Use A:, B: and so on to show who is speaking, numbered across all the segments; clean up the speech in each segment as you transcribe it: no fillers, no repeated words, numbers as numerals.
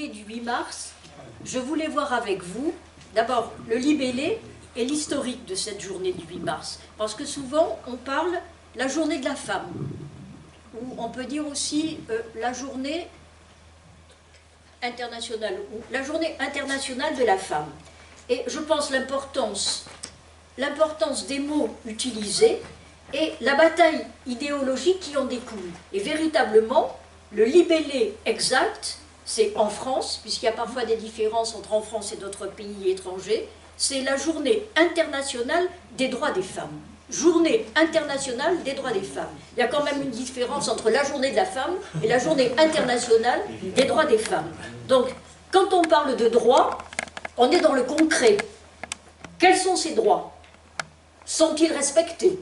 A: journée du 8 mars, je voulais voir avec vous, d'abord, le libellé et l'historique de cette journée du 8 mars. Parce que souvent, on parle la journée de la femme, ou on peut dire aussi la journée internationale, ou la journée internationale de la femme. Et je pense l'importance des mots utilisés et la bataille idéologique qui en découle. Et véritablement, le libellé exact, c'est en France, puisqu'il y a parfois des différences entre en France et d'autres pays étrangers, c'est la journée internationale des droits des femmes. Journée internationale des droits des femmes. Il y a quand même une différence entre la journée de la femme et la journée internationale des droits des femmes. Donc, quand on parle de droits, on est dans le concret. Quels sont ces droits? Sont-ils respectés?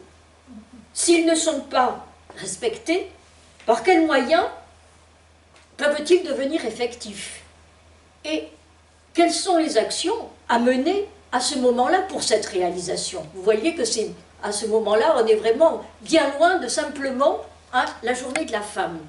A: S'ils ne sont pas respectés, par quels moyens peuvent-ils devenir effectifs? Et quelles sont les actions à mener à ce moment-là pour cette réalisation? Vous voyez que c'est à ce moment-là, on est vraiment bien loin de simplement la journée de la femme.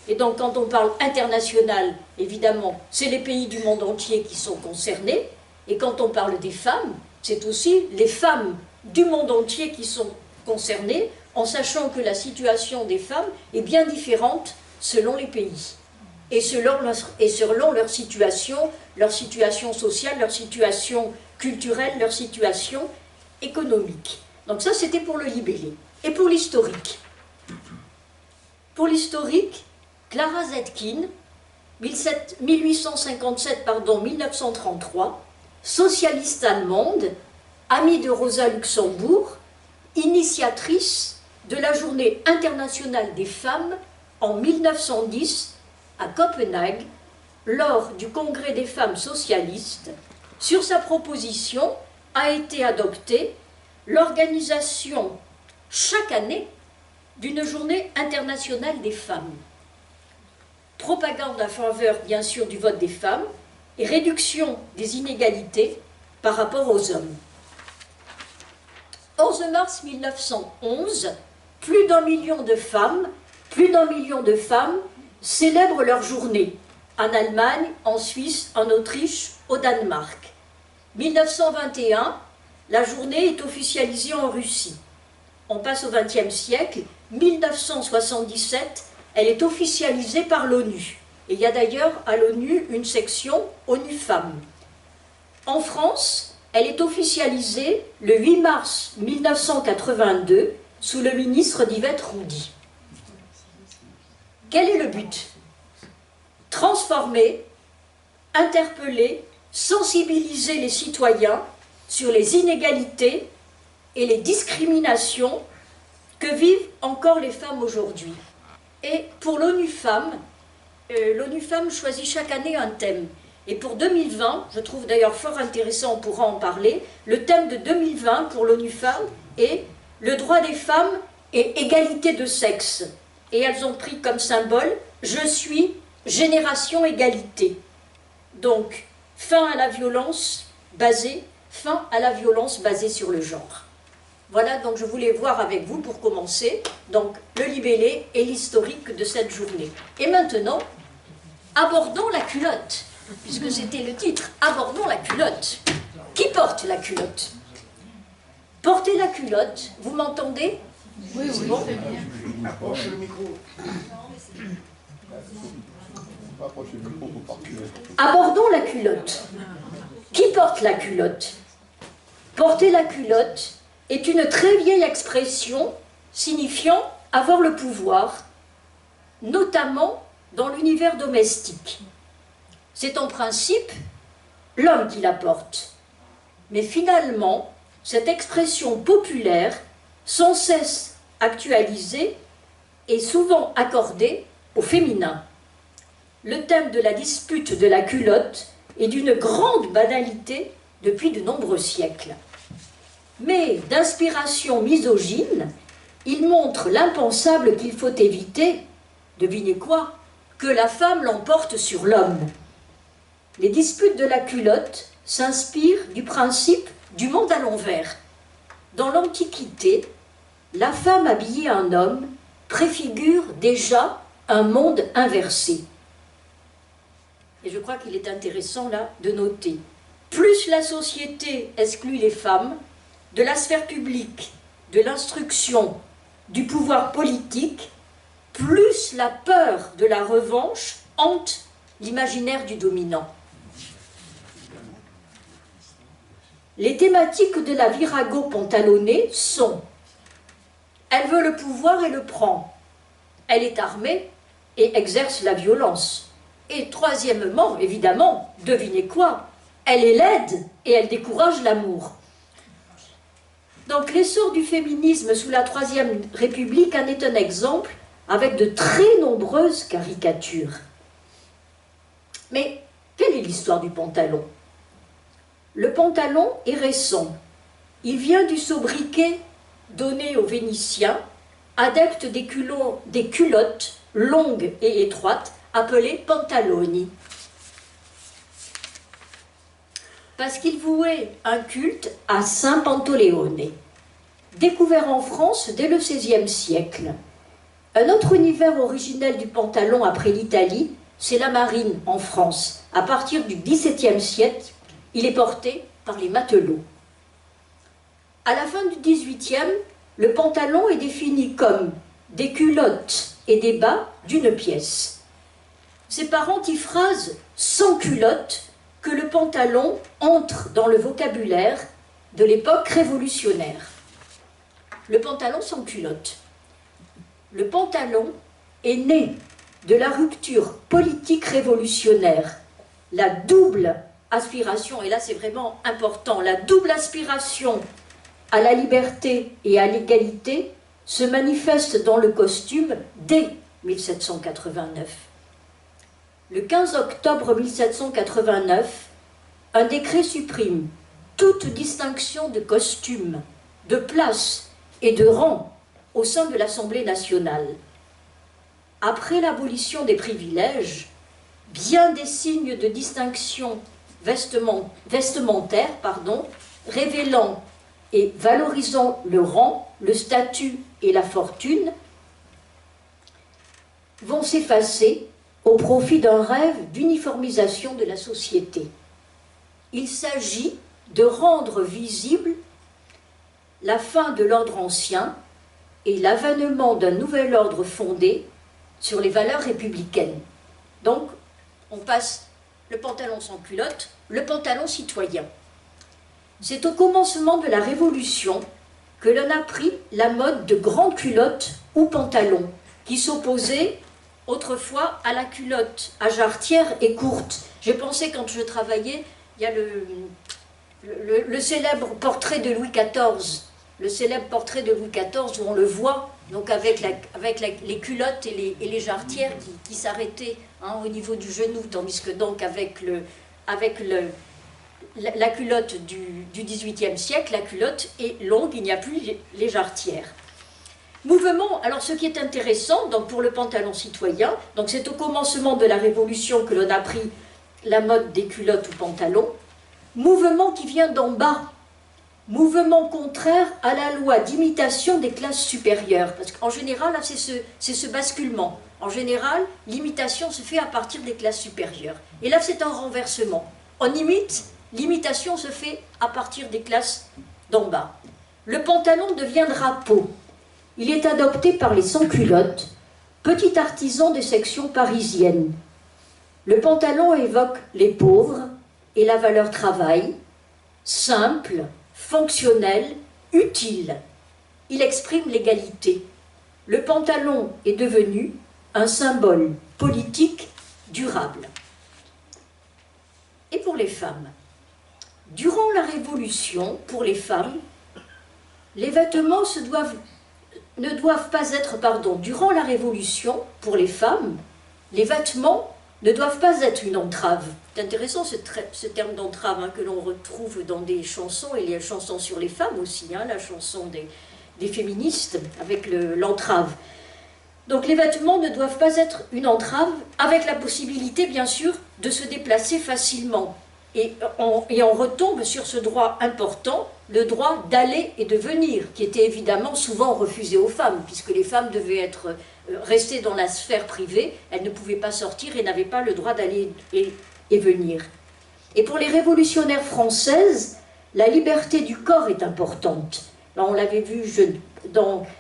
A: Et donc quand on parle international, évidemment, c'est les pays du monde entier qui sont concernés. Et quand on parle des femmes, c'est aussi les femmes du monde entier qui sont concernées, en sachant que la situation des femmes est bien différente selon les pays. Et selon leur situation sociale, leur situation culturelle, leur situation économique. Donc ça, c'était pour le libellé. Et pour l'historique. Pour l'historique, Clara Zetkin, 1857-1933, socialiste allemande, amie de Rosa Luxembourg, initiatrice de la Journée internationale des femmes en 1910 à Copenhague, lors du Congrès des femmes socialistes. Sur sa proposition a été adoptée l'organisation chaque année d'une journée internationale des femmes. Propagande en faveur, bien sûr, du vote des femmes et réduction des inégalités par rapport aux hommes. 11 mars 1911, plus d'un million de femmes célèbrent leur journée en Allemagne, en Suisse, en Autriche, au Danemark. 1921, la journée est officialisée en Russie. On passe au XXe siècle. 1977, elle est officialisée par l'ONU. Et il y a d'ailleurs à l'ONU une section ONU Femmes. En France, elle est officialisée le 8 mars 1982 sous le ministre d'Yvette Roudy. Quel est le but? Transformer, interpeller, sensibiliser les citoyens sur les inégalités et les discriminations que vivent encore les femmes aujourd'hui. Et pour l'ONU Femmes choisit chaque année un thème. Et pour 2020, je trouve d'ailleurs fort intéressant, on pourra en parler, le thème de 2020 pour l'ONU Femmes est « Le droit des femmes et égalité de sexe ». Et elles ont pris comme symbole « Je suis génération égalité ». Donc, fin à la violence basée sur le genre. Voilà, donc je voulais voir avec vous pour commencer, donc le libellé et l'historique de cette journée. Et maintenant, abordons la culotte, puisque c'était le titre, abordons la culotte. Qui porte la culotte? Porter la culotte, vous m'entendez?
B: Oui, oui.
A: Bon.
C: Approche le micro.
A: Abordons la culotte. Qui porte la culotte? Porter la culotte est une très vieille expression signifiant avoir le pouvoir, notamment dans l'univers domestique. C'est en principe l'homme qui la porte. Mais finalement, cette expression populaire, sans cesse actualisée, est souvent accordée au féminin. Le thème de la dispute de la culotte est d'une grande banalité depuis de nombreux siècles. Mais d'inspiration misogyne, il montre l'impensable qu'il faut éviter, devinez quoi, que la femme l'emporte sur l'homme. Les disputes de la culotte s'inspirent du principe du monde à l'envers. Dans l'Antiquité, la femme habillée en homme préfigure déjà un monde inversé. et je crois qu'il est intéressant là de noter, plus la société exclut les femmes de la sphère publique, de l'instruction, du pouvoir politique, plus la peur de la revanche hante l'imaginaire du dominant. Les thématiques de la virago pantalonnée sont: elle veut le pouvoir et le prend, elle est armée et exerce la violence. Et troisièmement, évidemment, devinez quoi? Elle est laide et elle décourage l'amour. Donc l'essor du féminisme sous la Troisième République en est un exemple, avec de très nombreuses caricatures. Mais quelle est l'histoire du pantalon? Le pantalon est récent. Il vient du sobriquet donné aux Vénitiens, adeptes des culottes longues et étroites, appelées pantaloni. Parce qu'il vouait un culte à Saint Pantoléone, découvert en France dès le XVIe siècle. Un autre univers originel du pantalon après l'Italie, c'est la marine en France. À partir du XVIIe siècle, il est porté par les matelots. À la fin du XVIIIe, le pantalon est défini comme des culottes et des bas d'une pièce. C'est par antiphrase sans culotte que le pantalon entre dans le vocabulaire de l'époque révolutionnaire. Le pantalon sans culotte. Le pantalon est né de la rupture politique révolutionnaire, la double aspiration, et là c'est vraiment important, la double aspiration à la liberté et à l'égalité se manifeste dans le costume dès 1789. Le 15 octobre 1789, un décret supprime toute distinction de costume, de place et de rang au sein de l'Assemblée nationale. Après l'abolition des privilèges, bien des signes de distinction vestimentaire, révélant et valorisant le rang, le statut et la fortune, vont s'effacer au profit d'un rêve d'uniformisation de la société. Il s'agit de rendre visible la fin de l'ordre ancien et l'avènement d'un nouvel ordre fondé sur les valeurs républicaines. Donc, on passe le pantalon sans culotte, le pantalon citoyen. C'est au commencement de la Révolution que l'on a pris la mode de grande culotte ou pantalon, qui s'opposait autrefois à la culotte à jarretière et courte. J'ai pensé quand je travaillais, il y a le célèbre portrait de Louis XIV, où on le voit, donc avec les culottes et les jarretières qui s'arrêtaient au niveau du genou, tandis que donc avec la culotte du XVIIIe siècle, la culotte est longue, il n'y a plus les jarretières. Mouvement, alors ce qui est intéressant donc pour le pantalon citoyen, donc c'est au commencement de la Révolution que l'on a pris la mode des culottes ou pantalons, mouvement qui vient d'en bas, mouvement contraire à la loi d'imitation des classes supérieures, parce qu'en général, là, c'est ce basculement. En général, l'imitation se fait à partir des classes supérieures. Et là, c'est un renversement. On imite, l'imitation se fait à partir des classes d'en bas. Le pantalon devient drapeau. Il est adopté par les sans-culottes, petits artisans des sections parisiennes. Le pantalon évoque les pauvres et la valeur travail, simple, fonctionnel, utile. Il exprime l'égalité. Le pantalon est devenu un symbole politique durable. Et pour les femmes, durant la Révolution, pour les femmes, les vêtements ne doivent pas être, durant la Révolution, pour les femmes, les vêtements ne doivent pas être une entrave. C'est intéressant ce terme d'entrave que l'on retrouve dans des chansons, et les chansons sur les femmes aussi, la chanson des féministes avec l'entrave. Donc les vêtements ne doivent pas être une entrave, avec la possibilité bien sûr de se déplacer facilement. Et on retombe sur ce droit important, le droit d'aller et de venir, qui était évidemment souvent refusé aux femmes, puisque les femmes devaient rester dans la sphère privée, elles ne pouvaient pas sortir et n'avaient pas le droit d'aller et et venir. Et pour les révolutionnaires françaises, la liberté du corps est importante. Là, on l'avait vu,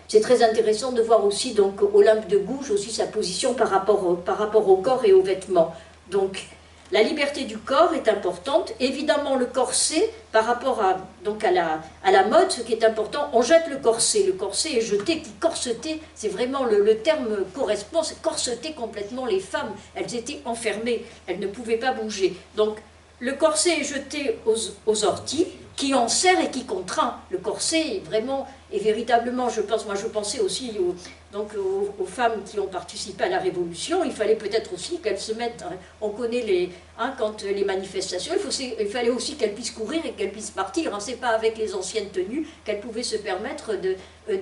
A: c'est très intéressant de voir aussi donc, Olympe de Gouges, aussi sa position par rapport au corps et aux vêtements. Donc, la liberté du corps est importante. Évidemment, le corset, par rapport à la mode, ce qui est important, on jette le corset. Le corset est jeté, qui corseter, c'est vraiment le terme correspond, c'est corseter complètement les femmes. Elles étaient enfermées, elles ne pouvaient pas bouger. Donc, le corset est jeté aux orties, qui enserre et qui contraint. Le corset est vraiment, et véritablement, je pensais aussi aux femmes qui ont participé à la Révolution, il fallait peut-être aussi qu'elles se mettent, on connaît quand les manifestations, il fallait aussi qu'elles puissent courir et qu'elles puissent partir, c'est pas avec les anciennes tenues qu'elles pouvaient se permettre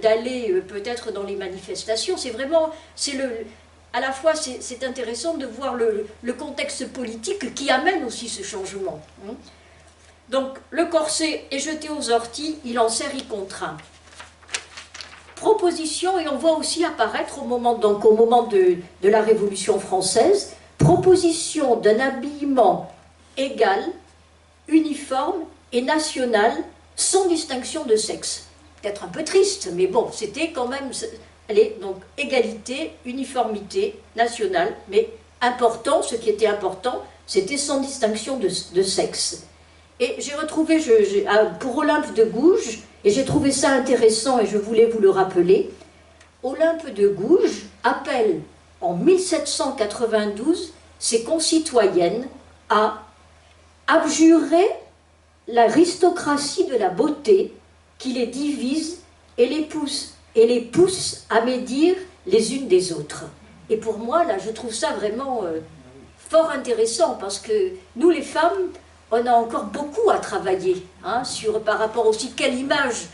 A: d'aller peut-être dans les manifestations, à la fois c'est intéressant de voir le contexte politique qui amène aussi ce changement. Donc le corset est jeté aux orties, il enserre, il contraint. Proposition, et on voit aussi apparaître au moment de la Révolution française, proposition d'un habillement égal, uniforme et national, sans distinction de sexe. Peut-être un peu triste, mais bon, c'était quand même... donc égalité, uniformité nationale, mais important, ce qui était important, c'était sans distinction de sexe. Et j'ai retrouvé, pour Olympe de Gouges, et j'ai trouvé ça intéressant et je voulais vous le rappeler, Olympe de Gouges appelle en 1792 ses concitoyennes à abjurer l'aristocratie de la beauté qui les divise et les pousse à médire les unes des autres. Et pour moi, là, je trouve ça vraiment fort intéressant parce que nous, les femmes, on a encore beaucoup à travailler par rapport aussi quelle image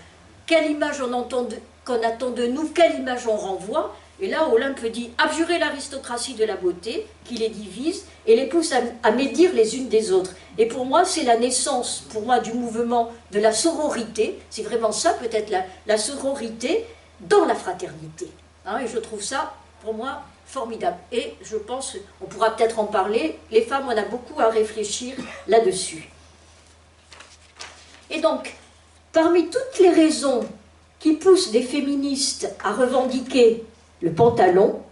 A: qu'on attend de nous, quelle image on renvoie. Et là, Olympe dit abjurer l'aristocratie de la beauté qui les divise et les pousse à médire les unes des autres. Et pour moi, c'est la naissance, du mouvement de la sororité. C'est vraiment ça, peut-être la sororité dans la fraternité. Et je trouve ça, pour moi, formidable. Et je pense, on pourra peut-être en parler, les femmes, on a beaucoup à réfléchir là-dessus. Et donc, parmi toutes les raisons qui poussent des féministes à revendiquer le pantalon,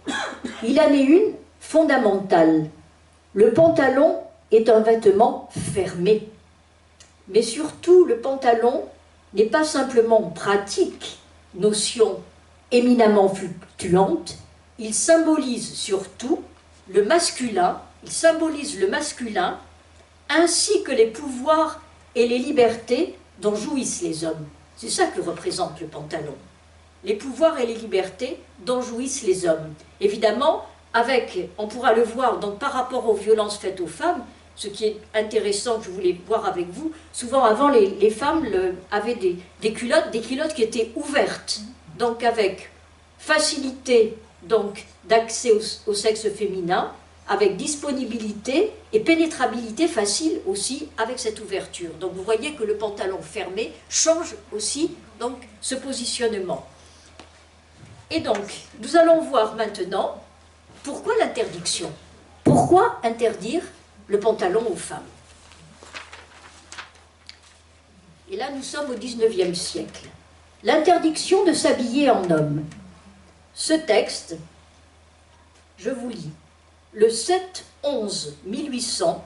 A: il en est une fondamentale. Le pantalon est un vêtement fermé. Mais surtout, le pantalon n'est pas simplement pratique, notion éminemment fluctuante, il symbolise surtout le masculin, ainsi que les pouvoirs et les libertés dont jouissent les hommes. C'est ça que représente le pantalon. Les pouvoirs et les libertés dont jouissent les hommes. Évidemment, on pourra le voir donc, par rapport aux violences faites aux femmes, ce qui est intéressant que je voulais voir avec vous, souvent avant les femmes avaient des culottes qui étaient ouvertes, donc avec facilité d'accès au sexe féminin, avec disponibilité et pénétrabilité facile aussi avec cette ouverture. Donc vous voyez que le pantalon fermé change aussi donc, ce positionnement. Et donc, nous allons voir maintenant pourquoi l'interdiction. Pourquoi interdire le pantalon aux femmes? Et là, nous sommes au XIXe siècle. L'interdiction de s'habiller en homme. Ce texte, je vous lis. Le 7-11-1800,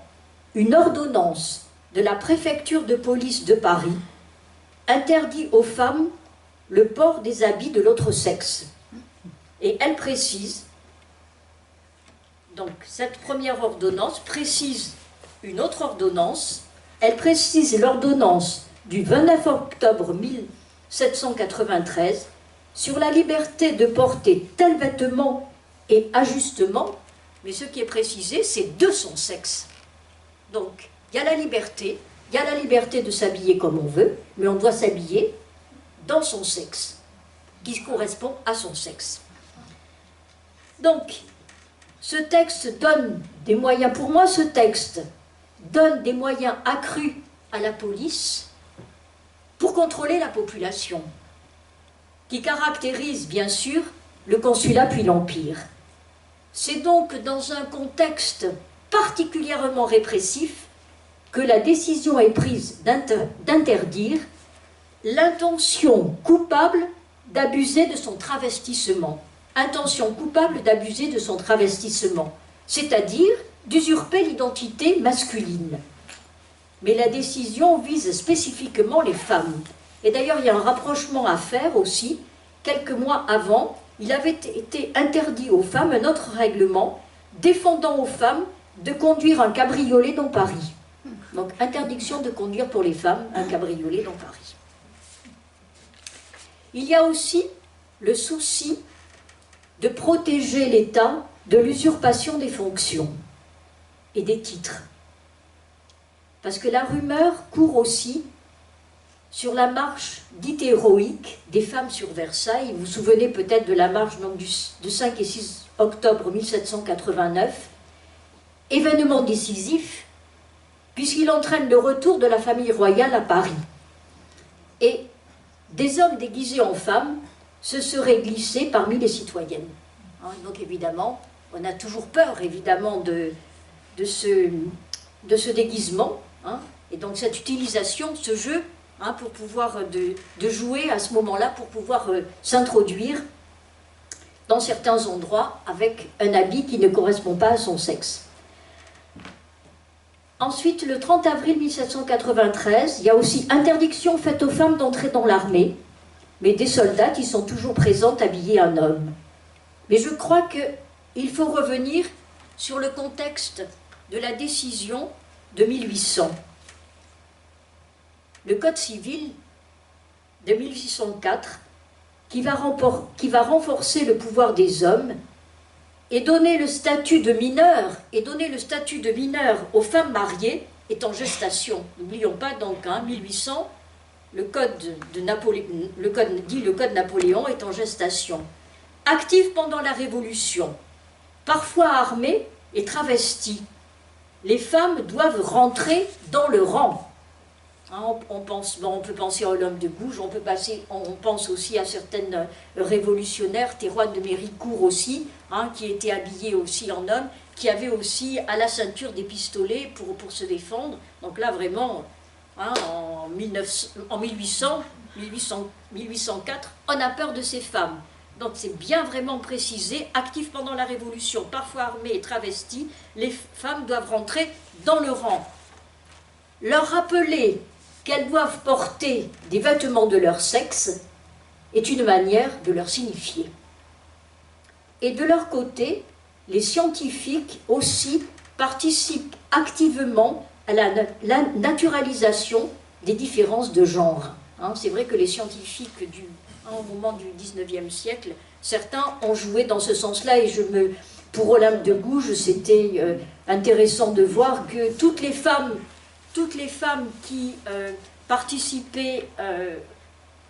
A: une ordonnance de la préfecture de police de Paris interdit aux femmes le port des habits de l'autre sexe. Et elle précise, donc cette première ordonnance précise une autre ordonnance, elle précise l'ordonnance du 29 octobre 1793 sur la liberté de porter tel vêtement et ajustement, mais ce qui est précisé, c'est de son sexe. Donc, il y a la liberté de s'habiller comme on veut, mais on doit s'habiller dans son sexe, qui correspond à son sexe. Donc, ce texte donne des moyens, pour moi ce texte donne des moyens accrus à la police pour contrôler la population, qui caractérise bien sûr le consulat puis l'Empire. C'est donc dans un contexte particulièrement répressif que la décision est prise d'interdire l'intention coupable d'abuser de son travestissement. Intention coupable d'abuser de son travestissement, c'est-à-dire d'usurper l'identité masculine. Mais la décision vise spécifiquement les femmes. Et d'ailleurs, il y a un rapprochement à faire aussi. Quelques mois avant, il avait été interdit aux femmes un autre règlement défendant aux femmes de conduire un cabriolet dans Paris. Donc, interdiction de conduire pour les femmes un cabriolet dans Paris. Il y a aussi le souci de protéger l'État de l'usurpation des fonctions et des titres. Parce que la rumeur court aussi sur la marche dite héroïque des femmes sur Versailles. Vous vous souvenez peut-être de la marche donc, du 5 et 6 octobre 1789, événement décisif, puisqu'il entraîne le retour de la famille royale à Paris. Et des hommes déguisés en femmes se seraient glissés parmi les citoyennes. Donc évidemment, on a toujours peur évidemment de ce déguisement, et donc cette utilisation, ce jeu, pour pouvoir de jouer à ce moment-là, pour pouvoir s'introduire dans certains endroits avec un habit qui ne correspond pas à son sexe. Ensuite, le 30 avril 1793, il y a aussi interdiction faite aux femmes d'entrer dans l'armée, mais des soldats qui sont toujours présents habillés en homme. Mais je crois qu'il faut revenir sur le contexte de la décision de 1800. Le Code civil de 1804, qui va renforcer le pouvoir des hommes et donner le statut de mineur, aux femmes mariées, est en gestation. N'oublions pas donc, 1800, le code Napoléon est en gestation. Active pendant la Révolution, parfois armée et travestie, les femmes doivent rentrer dans le rang. On peut penser à Olympe de Gouges, on pense aussi à certaines révolutionnaires, Théroigne de Méricourt aussi, qui étaient habillées aussi en hommes, qui avaient aussi à la ceinture des pistolets pour se défendre. Donc là vraiment, en 1804, on a peur de ces femmes. Donc c'est bien vraiment précisé, actives pendant la Révolution, parfois armées et travesties, les femmes doivent rentrer dans le rang. Leur rappeler qu'elles doivent porter des vêtements de leur sexe est une manière de leur signifier. Et de leur côté, les scientifiques aussi participent activement à la naturalisation des différences de genre. C'est vrai que les scientifiques au moment du 19e siècle, certains ont joué dans ce sens-là, et pour Olympe de Gouges, c'était intéressant de voir que toutes les femmes qui participaient,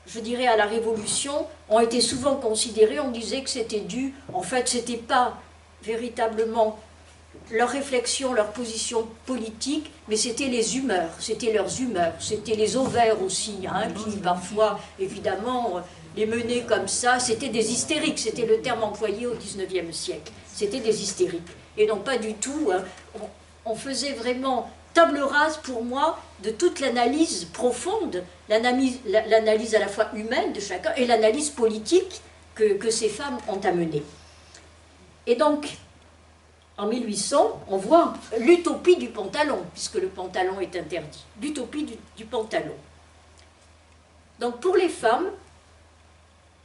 A: je dirais, à la Révolution, ont été souvent considérées, on disait que c'était dû, en fait, c'était pas véritablement leur réflexion, leur position politique, mais c'était les humeurs, c'était leurs humeurs, c'était les ovaires aussi, qui parfois, évidemment, les menaient comme ça, c'était des hystériques, c'était le terme employé au 19e siècle, c'était des hystériques. Et non pas du tout, on faisait vraiment table rase pour moi de toute l'analyse profonde, l'analyse à la fois humaine de chacun et l'analyse politique que ces femmes ont amenée. Et donc, en 1800, on voit l'utopie du pantalon, puisque le pantalon est interdit, l'utopie du pantalon. Donc pour les femmes,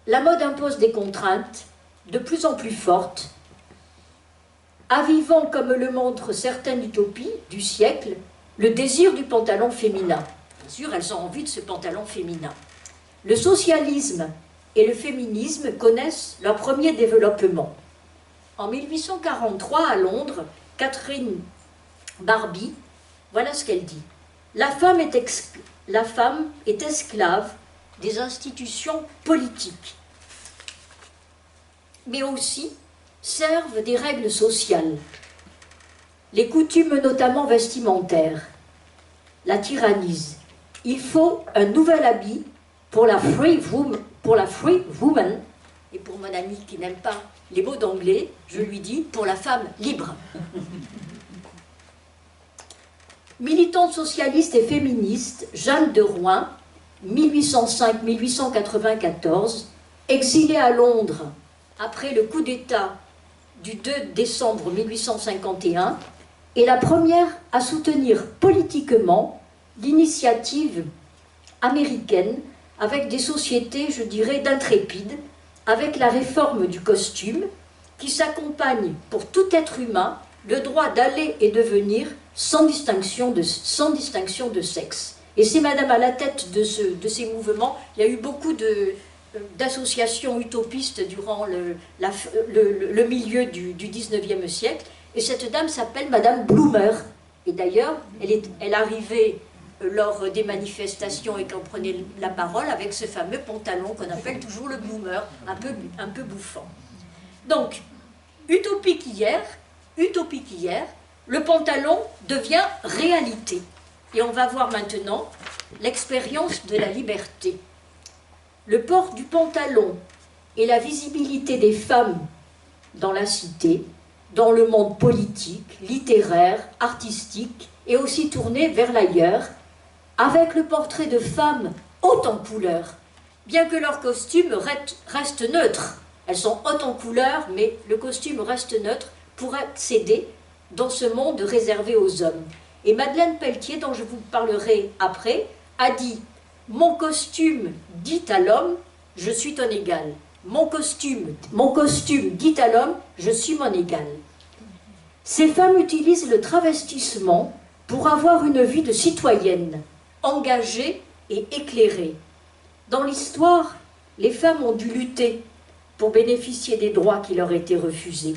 A: la mode impose des contraintes de plus en plus fortes, avivant, comme le montrent certaines utopies du siècle, le désir du pantalon féminin. Bien sûr, elles ont envie de ce pantalon féminin. Le socialisme et le féminisme connaissent leur premier développement. En 1843, à Londres, Catherine Barbie, voilà ce qu'elle dit. La femme est esclave des institutions politiques, mais aussi servent des règles sociales, les coutumes notamment vestimentaires, la tyrannisent. Il faut un nouvel habit pour la free woman, et pour mon ami qui n'aime pas les mots d'anglais, je lui dis pour la femme libre. Militante socialiste et féministe, Jeanne de Rouen, 1805-1894, exilée à Londres après le coup d'État du 2 décembre 1851, est la première à soutenir politiquement l'initiative américaine avec des sociétés, je dirais, d'intrépides, avec la réforme du costume qui s'accompagne pour tout être humain le droit d'aller et de venir sans distinction de sexe. Et c'est Madame à la tête de ces mouvements. Il y a eu beaucoup d'associations utopistes durant le milieu du 19e siècle. Et cette dame s'appelle Madame Bloomer. Et d'ailleurs, elle arrivait lors des manifestations et qu'on prenait la parole avec ce fameux pantalon qu'on appelle toujours le bloomer, un peu bouffant. Donc, utopique hier, le pantalon devient réalité. Et on va voir maintenant l'expérience de la liberté. Le port du pantalon et la visibilité des femmes dans la cité, dans le monde politique, littéraire, artistique, et aussi tourné vers l'ailleurs, avec le portrait de femmes hautes en couleur, bien que leur costume reste neutre. Elles sont hautes en couleur, mais le costume reste neutre pour accéder dans ce monde réservé aux hommes. Et Madeleine Pelletier, dont je vous parlerai après, a dit « Mon costume dit à l'homme, je suis ton égal. Mon costume dit à l'homme, je suis mon égal. » Ces femmes utilisent le travestissement pour avoir une vie de citoyenne, engagée et éclairée. Dans l'histoire, les femmes ont dû lutter pour bénéficier des droits qui leur étaient refusés.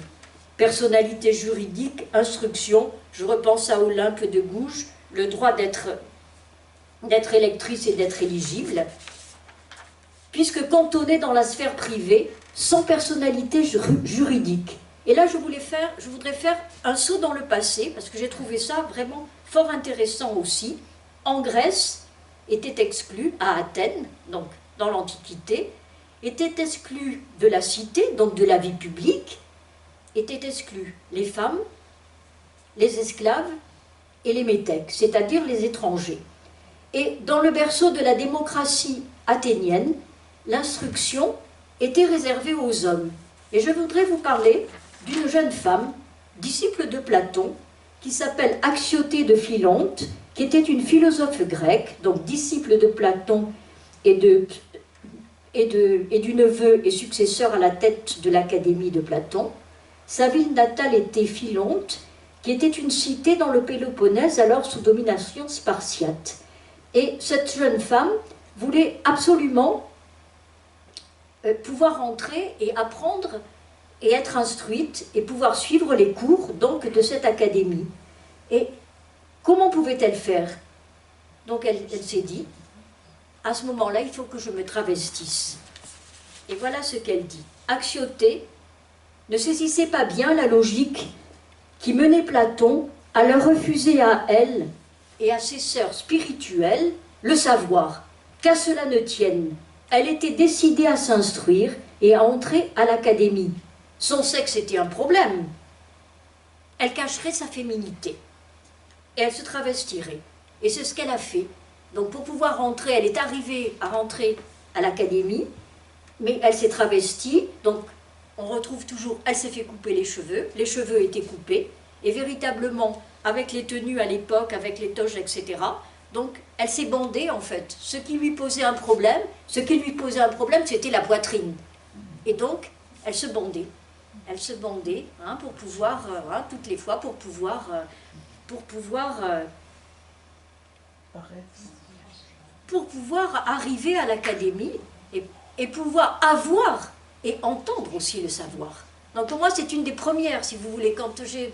A: Personnalité juridique, instruction, je repense à Olympe de Gouges, le droit d'être électrice et d'être éligible, puisque cantonnées dans la sphère privée, sans personnalité juridique. Et là, je voudrais faire un saut dans le passé, parce que j'ai trouvé ça vraiment fort intéressant aussi. En Grèce, était exclu, à Athènes, donc dans l'Antiquité, étaient exclus de la cité, donc de la vie publique, étaient exclus les femmes, les esclaves et les métèques, c'est-à-dire les étrangers. Et dans le berceau de la démocratie athénienne, l'instruction était réservée aux hommes. Et je voudrais vous parler d'une jeune femme, disciple de Platon, qui s'appelle Axiotée de Philonte, qui était une philosophe grecque, donc disciple de Platon et du neveu et successeur à la tête de l'Académie de Platon. Sa ville natale était Philonte, qui était une cité dans le Péloponnèse, alors sous domination spartiate. Et cette jeune femme voulait absolument pouvoir entrer et apprendre et être instruite et pouvoir suivre les cours donc de cette académie. Et comment pouvait-elle faire? Donc elle s'est dit, à ce moment-là, il faut que je me travestisse. Et voilà ce qu'elle dit. Axiotée ne saisissait pas bien la logique qui menait Platon à leur refuser à elle et à ses sœurs spirituelles le savoir, qu'à cela ne tienne. Elle était décidée à s'instruire et à entrer à l'académie. Son sexe était un problème. Elle cacherait sa féminité. Et elle se travestirait. Et c'est ce qu'elle a fait. Donc pour pouvoir rentrer, elle est arrivée à rentrer à l'académie, mais elle s'est travestie. Donc on retrouve toujours, elle s'est fait couper les cheveux étaient coupés, et véritablement, avec les tenues à l'époque, avec les toges, etc., donc elle s'est bandée en fait. Ce qui lui posait un problème, c'était la poitrine. Et donc, elle se bandait. Elle se bandait pour pouvoir, toutes les fois, pour pouvoir arriver à l'académie et pouvoir avoir et entendre aussi le savoir. Donc pour moi, c'est une des premières, si vous voulez, quand j'ai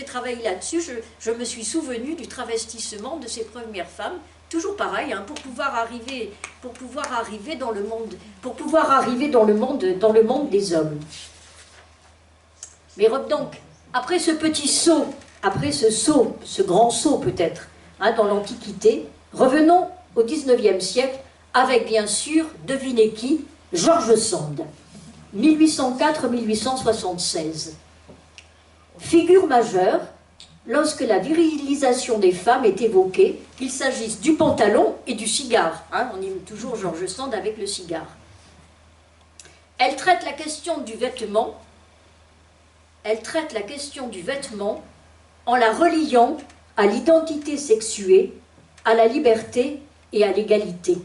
A: travaillé là-dessus, je me suis souvenue du travestissement de ces premières femmes, toujours pareil, pour pouvoir arriver dans le monde des hommes. Mais donc, après ce petit saut, ce grand saut peut-être, dans l'Antiquité, revenons au XIXe siècle, avec bien sûr, devinez qui, George Sand, 1804-1876. Figure majeure, lorsque la virilisation des femmes est évoquée, qu'il s'agisse du pantalon et du cigare. Hein, on aime toujours George Sand avec le cigare. Elle traite la question du vêtement. Elle traite la question du vêtement en la reliant à l'identité sexuée, à la liberté et à l'égalité.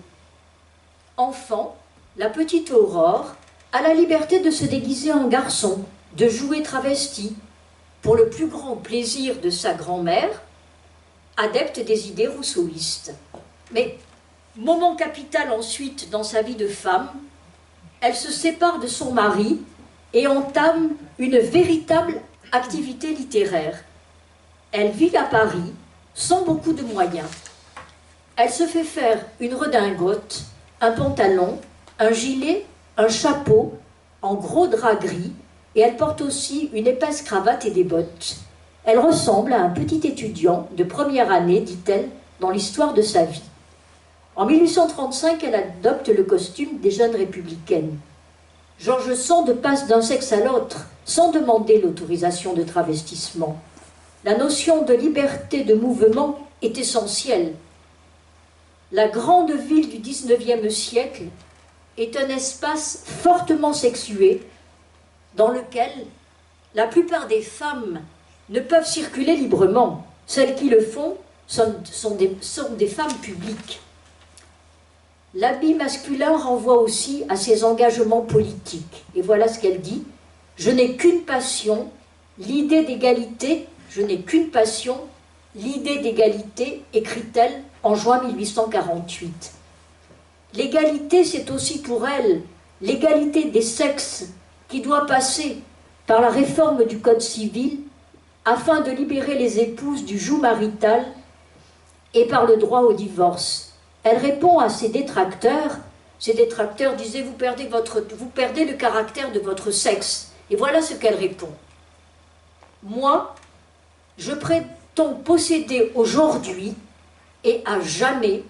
A: Enfant, la petite Aurore a la liberté de se déguiser en garçon, de jouer travesti, pour le plus grand plaisir de sa grand-mère, adepte des idées rousseauistes. Mais, moment capital ensuite dans sa vie de femme, elle se sépare de son mari et entame une véritable activité littéraire. Elle vit à Paris sans beaucoup de moyens. Elle se fait faire une redingote, un pantalon, un gilet, un chapeau en gros drap gris, et elle porte aussi une épaisse cravate et des bottes. Elle ressemble à un petit étudiant de première année, dit-elle, dans l'histoire de sa vie. En 1835, elle adopte le costume des jeunes républicaines. George Sand passe d'un sexe à l'autre sans demander l'autorisation de travestissement. La notion de liberté de mouvement est essentielle. La grande ville du XIXe siècle est un espace fortement sexué dans lequel la plupart des femmes ne peuvent circuler librement. Celles qui le font sont des femmes publiques. L'habit masculin renvoie aussi à ses engagements politiques. Et voilà ce qu'elle dit. « Je n'ai qu'une passion, l'idée d'égalité. Je n'ai qu'une passion, l'idée d'égalité, écrit-elle en juin 1848. L'égalité, c'est aussi pour elle l'égalité des sexes qui doit passer par la réforme du Code civil afin de libérer les épouses du joug marital et par le droit au divorce. Elle répond à ses détracteurs. Ses détracteurs disaient vous perdez le caractère de votre sexe. Et voilà ce qu'elle répond. Moi, je prétends posséder aujourd'hui et à jamais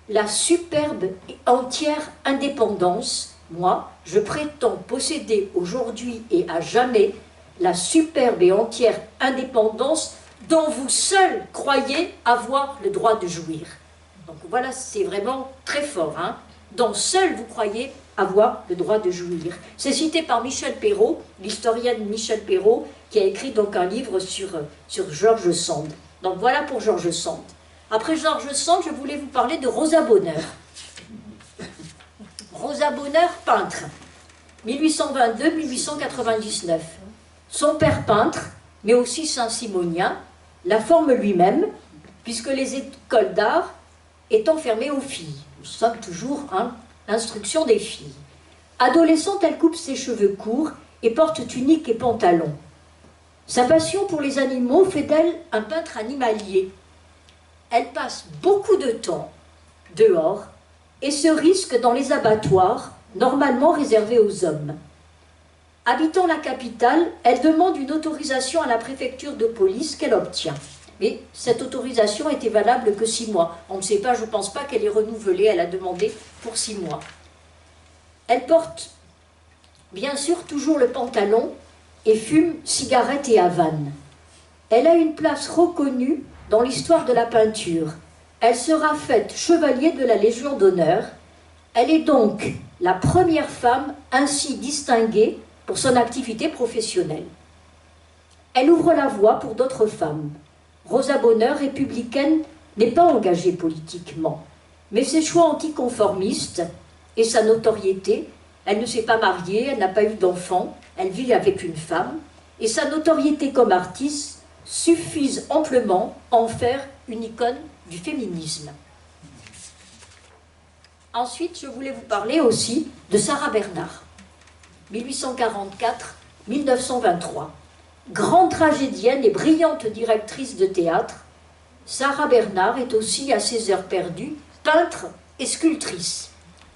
A: la superbe et entière indépendance. Moi, je prétends posséder aujourd'hui et à jamais la superbe et entière indépendance dont vous seuls croyez avoir le droit de jouir. Donc voilà, c'est vraiment très fort, hein, dont seul vous croyez avoir le droit de jouir. C'est cité par Michel Perrault, l'historienne Michel Perrault, qui a écrit donc un livre sur George Sand. Donc voilà pour George Sand. Après George Sand, je voulais vous parler de Rosa Bonheur. Rosa Bonheur, peintre, 1822-1899. Son père peintre, mais aussi saint-simonien, la forme lui-même, puisque les écoles d'art étant fermées aux filles. Nous sommes toujours l'instruction des filles. Adolescente, elle coupe ses cheveux courts et porte tunique et pantalon. Sa passion pour les animaux fait d'elle un peintre animalier. Elle passe beaucoup de temps dehors et se risque dans les abattoirs, normalement réservés aux hommes. Habitant la capitale, elle demande une autorisation à la préfecture de police qu'elle obtient. Mais cette autorisation était valable que 6 mois. On ne sait pas, je ne pense pas qu'elle est renouvelée, elle a demandé pour 6 mois. Elle porte, bien sûr, toujours le pantalon et fume cigarette et havane. Elle a une place reconnue dans l'histoire de la peinture. Elle sera faite chevalier de la Légion d'honneur. Elle est donc la première femme ainsi distinguée pour son activité professionnelle. Elle ouvre la voie pour d'autres femmes. Rosa Bonheur, républicaine, n'est pas engagée politiquement, mais ses choix anticonformistes et sa notoriété, elle ne s'est pas mariée, elle n'a pas eu d'enfant, elle vit avec une femme, et sa notoriété comme artiste suffisent amplement à en faire une icône du féminisme. Ensuite, je voulais vous parler aussi de Sarah Bernhardt, 1844-1923. Grande tragédienne et brillante directrice de théâtre, Sarah Bernhardt est aussi, à ses heures perdues, peintre et sculptrice.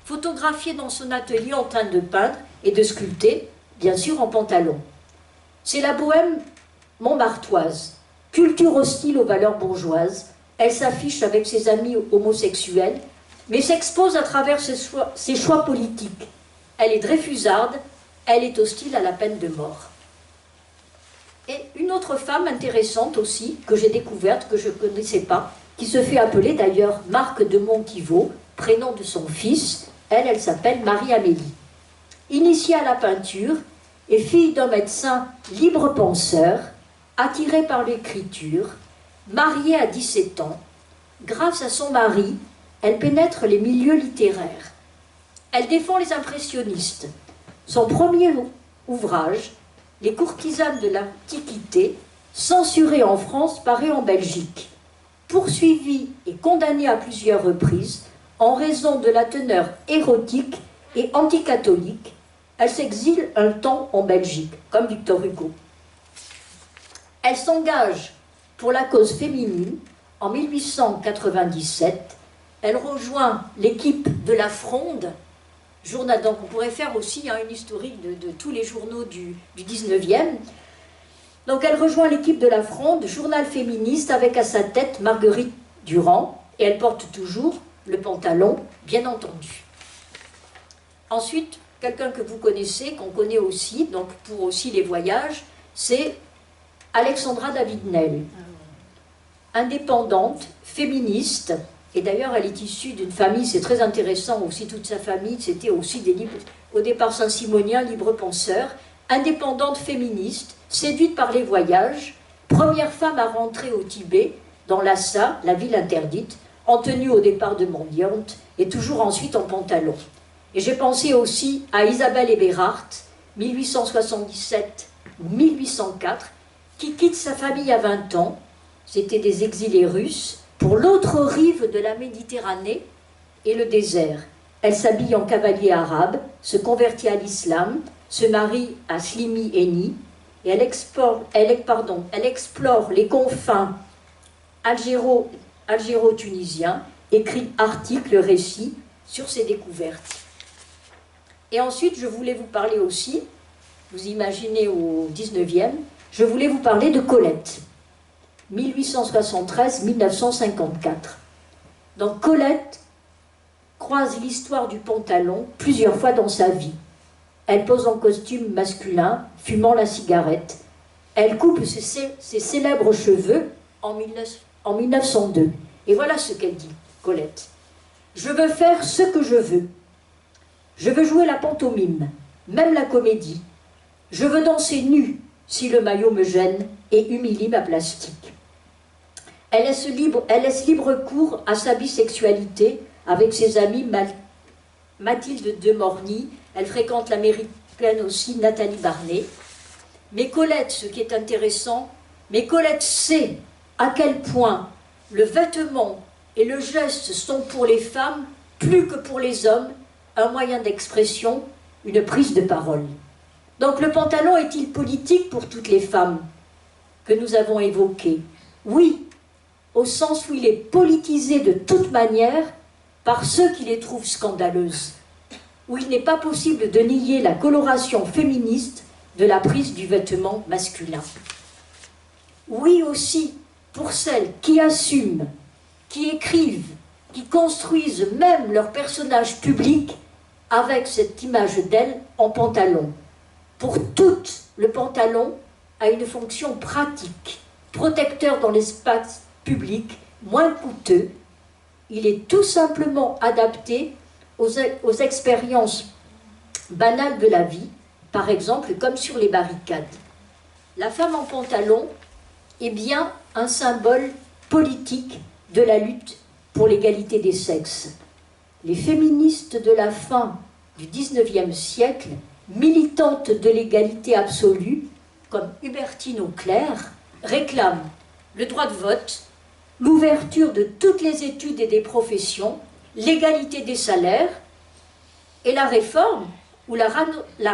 A: Photographiée dans son atelier en train de peindre et de sculpter, bien sûr en pantalon. C'est la bohème montmartoise, culture hostile aux valeurs bourgeoises. Elle s'affiche avec ses amis homosexuels, mais s'expose à travers ses choix politiques. Elle est dreyfusarde, elle est hostile à la peine de mort. Et une autre femme intéressante aussi, que j'ai découverte, que je ne connaissais pas, qui se fait appeler d'ailleurs Marc de Montiveau, prénom de son fils. Elle s'appelle Marie-Amélie. Initiée à la peinture et fille d'un médecin libre penseur, attirée par l'écriture, mariée à 17 ans, grâce à son mari, elle pénètre les milieux littéraires. Elle défend les impressionnistes. Son premier ouvrage, Les courtisanes de l'Antiquité, censuré en France, paraît en Belgique. Poursuivie et condamnée à plusieurs reprises en raison de la teneur érotique et anticatholique, elle s'exile un temps en Belgique, comme Victor Hugo. Elle s'engage pour la cause féminine en 1897. Elle rejoint l'équipe de La Fronde, journal, donc on pourrait faire aussi une historique de tous les journaux du 19e. Donc elle rejoint l'équipe de La Fronde, journal féministe, avec à sa tête Marguerite Durand, et elle porte toujours le pantalon, bien entendu. Ensuite, quelqu'un que vous connaissez, qu'on connaît aussi, donc pour aussi les voyages, c'est Alexandra David-Nel, indépendante, féministe, et d'ailleurs elle est issue d'une famille, c'est très intéressant aussi, toute sa famille, c'était aussi des libres, au départ saint-simonien, libre penseur, indépendante, féministe, séduite par les voyages, première femme à rentrer au Tibet, dans Lhasa, la ville interdite, en tenue au départ de mendiante, et toujours ensuite en pantalon. Et j'ai pensé aussi à Isabelle Eberhardt, 1877-1804, qui quitte sa famille à 20 ans, c'était des exilés russes, pour l'autre rive de la Méditerranée et le désert. Elle s'habille en cavalier arabe, se convertit à l'islam, se marie à Slimi Eni, et elle explore les confins algéro-tunisiens, écrit articles, récits sur ses découvertes. Et ensuite, je voulais vous parler aussi, vous imaginez au 19e, je voulais vous parler de Colette, 1873-1954. Donc Colette croise l'histoire du pantalon plusieurs fois dans sa vie. Elle pose en costume masculin, fumant la cigarette. Elle coupe ses célèbres cheveux en 1902. Et voilà ce qu'elle dit, Colette. « Je veux faire ce que je veux. Je veux jouer la pantomime, même la comédie. Je veux danser nue si le maillot me gêne et humilie ma plastique. » Elle laisse libre cours à sa bisexualité avec ses amies Mathilde de Morny. Elle fréquente l'américaine aussi Nathalie Barney. Mais Colette, ce qui est intéressant, mais Colette sait à quel point le vêtement et le geste sont pour les femmes, plus que pour les hommes, un moyen d'expression, une prise de parole. Donc le pantalon est-il politique pour toutes les femmes que nous avons évoquées? Oui, au sens où il est politisé de toute manière par ceux qui les trouvent scandaleuses, où il n'est pas possible de nier la coloration féministe de la prise du vêtement masculin. Oui aussi pour celles qui assument, qui écrivent, qui construisent même leurs personnages publics avec cette image d'elle en pantalon. Pour toutes, le pantalon a une fonction pratique, protecteur dans l'espace public, moins coûteux. Il est tout simplement adapté aux expériences banales de la vie, par exemple comme sur les barricades. La femme en pantalon est bien un symbole politique de la lutte pour l'égalité des sexes. Les féministes de la fin du XIXe siècle, militantes de l'égalité absolue, comme Hubertine Auclair, réclament le droit de vote, l'ouverture de toutes les études et des professions, l'égalité des salaires et la réforme ou la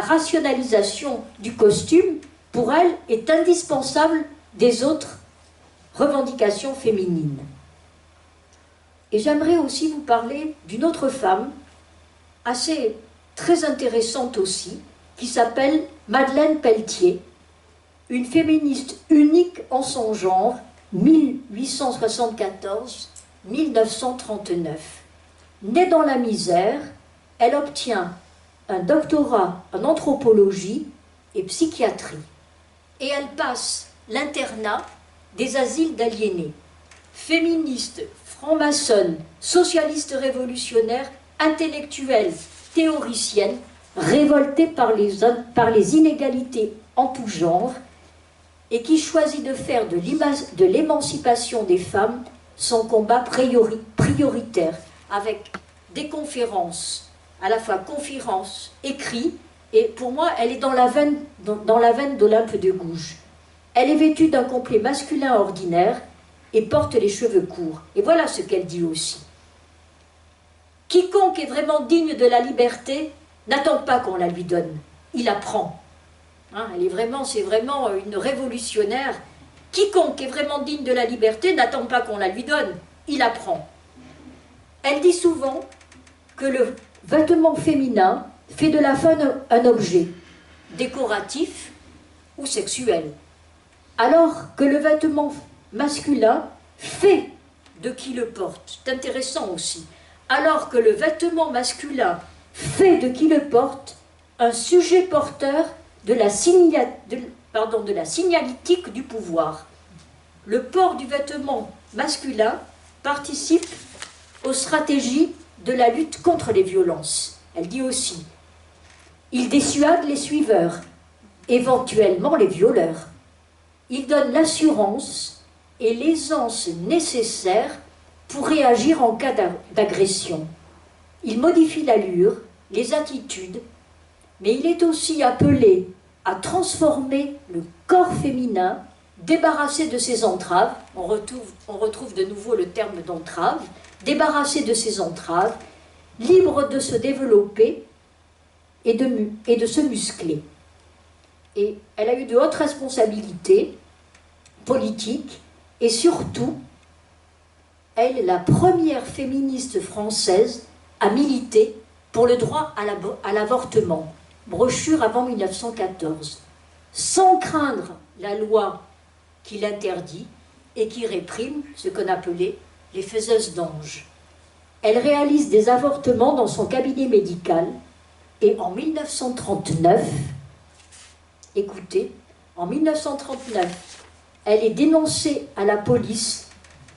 A: rationalisation du costume, pour elle, est indispensable des autres revendications féminines. Et j'aimerais aussi vous parler d'une autre femme, assez très intéressante aussi, qui s'appelle Madeleine Pelletier, une féministe unique en son genre, 1874-1939. Née dans la misère, elle obtient un doctorat en anthropologie et psychiatrie. Et elle passe l'internat des asiles d'aliénés. Féministes, francs-maçonnes, socialistes révolutionnaires, intellectuelles, théoriciennes, révoltées par les inégalités en tout genre, et qui choisit de faire de l'émancipation des femmes son combat prioritaire, avec des conférences, à la fois conférences, écrits, et pour moi, elle est dans la veine d'Olympe de Gouges. Elle est vêtue d'un complet masculin ordinaire et porte les cheveux courts. Et voilà ce qu'elle dit aussi. Quiconque est vraiment digne de la liberté n'attend pas qu'on la lui donne, il la prend. Hein, c'est vraiment une révolutionnaire. Quiconque est vraiment digne de la liberté n'attend pas qu'on la lui donne, il la prend. Elle dit souvent que le vêtement féminin fait de la femme un objet décoratif ou sexuel, alors que le vêtement masculin fait de qui le porte. C'est intéressant aussi. Alors que le vêtement masculin fait de qui le porte un sujet porteur de la signalétique du pouvoir. Le port du vêtement masculin participe aux stratégies de la lutte contre les violences. Elle dit aussi, il dissuade les suiveurs, éventuellement les violeurs. Il donne l'assurance et l'aisance nécessaires pour réagir en cas d'agression. Il modifie l'allure, les attitudes, mais il est aussi appelé à transformer le corps féminin, débarrassé de ses entraves, on retrouve de nouveau le terme d'entrave, débarrassé de ses entraves, libre de se développer et de se muscler. Et elle a eu de hautes responsabilités politiques et surtout, elle est la première féministe française à militer pour le droit à l'avortement, brochure avant 1914, sans craindre la loi qui l'interdit et qui réprime ce qu'on appelait les faiseuses d'anges. Elle réalise des avortements dans son cabinet médical et en 1939, écoutez, en 1939, elle est dénoncée à la police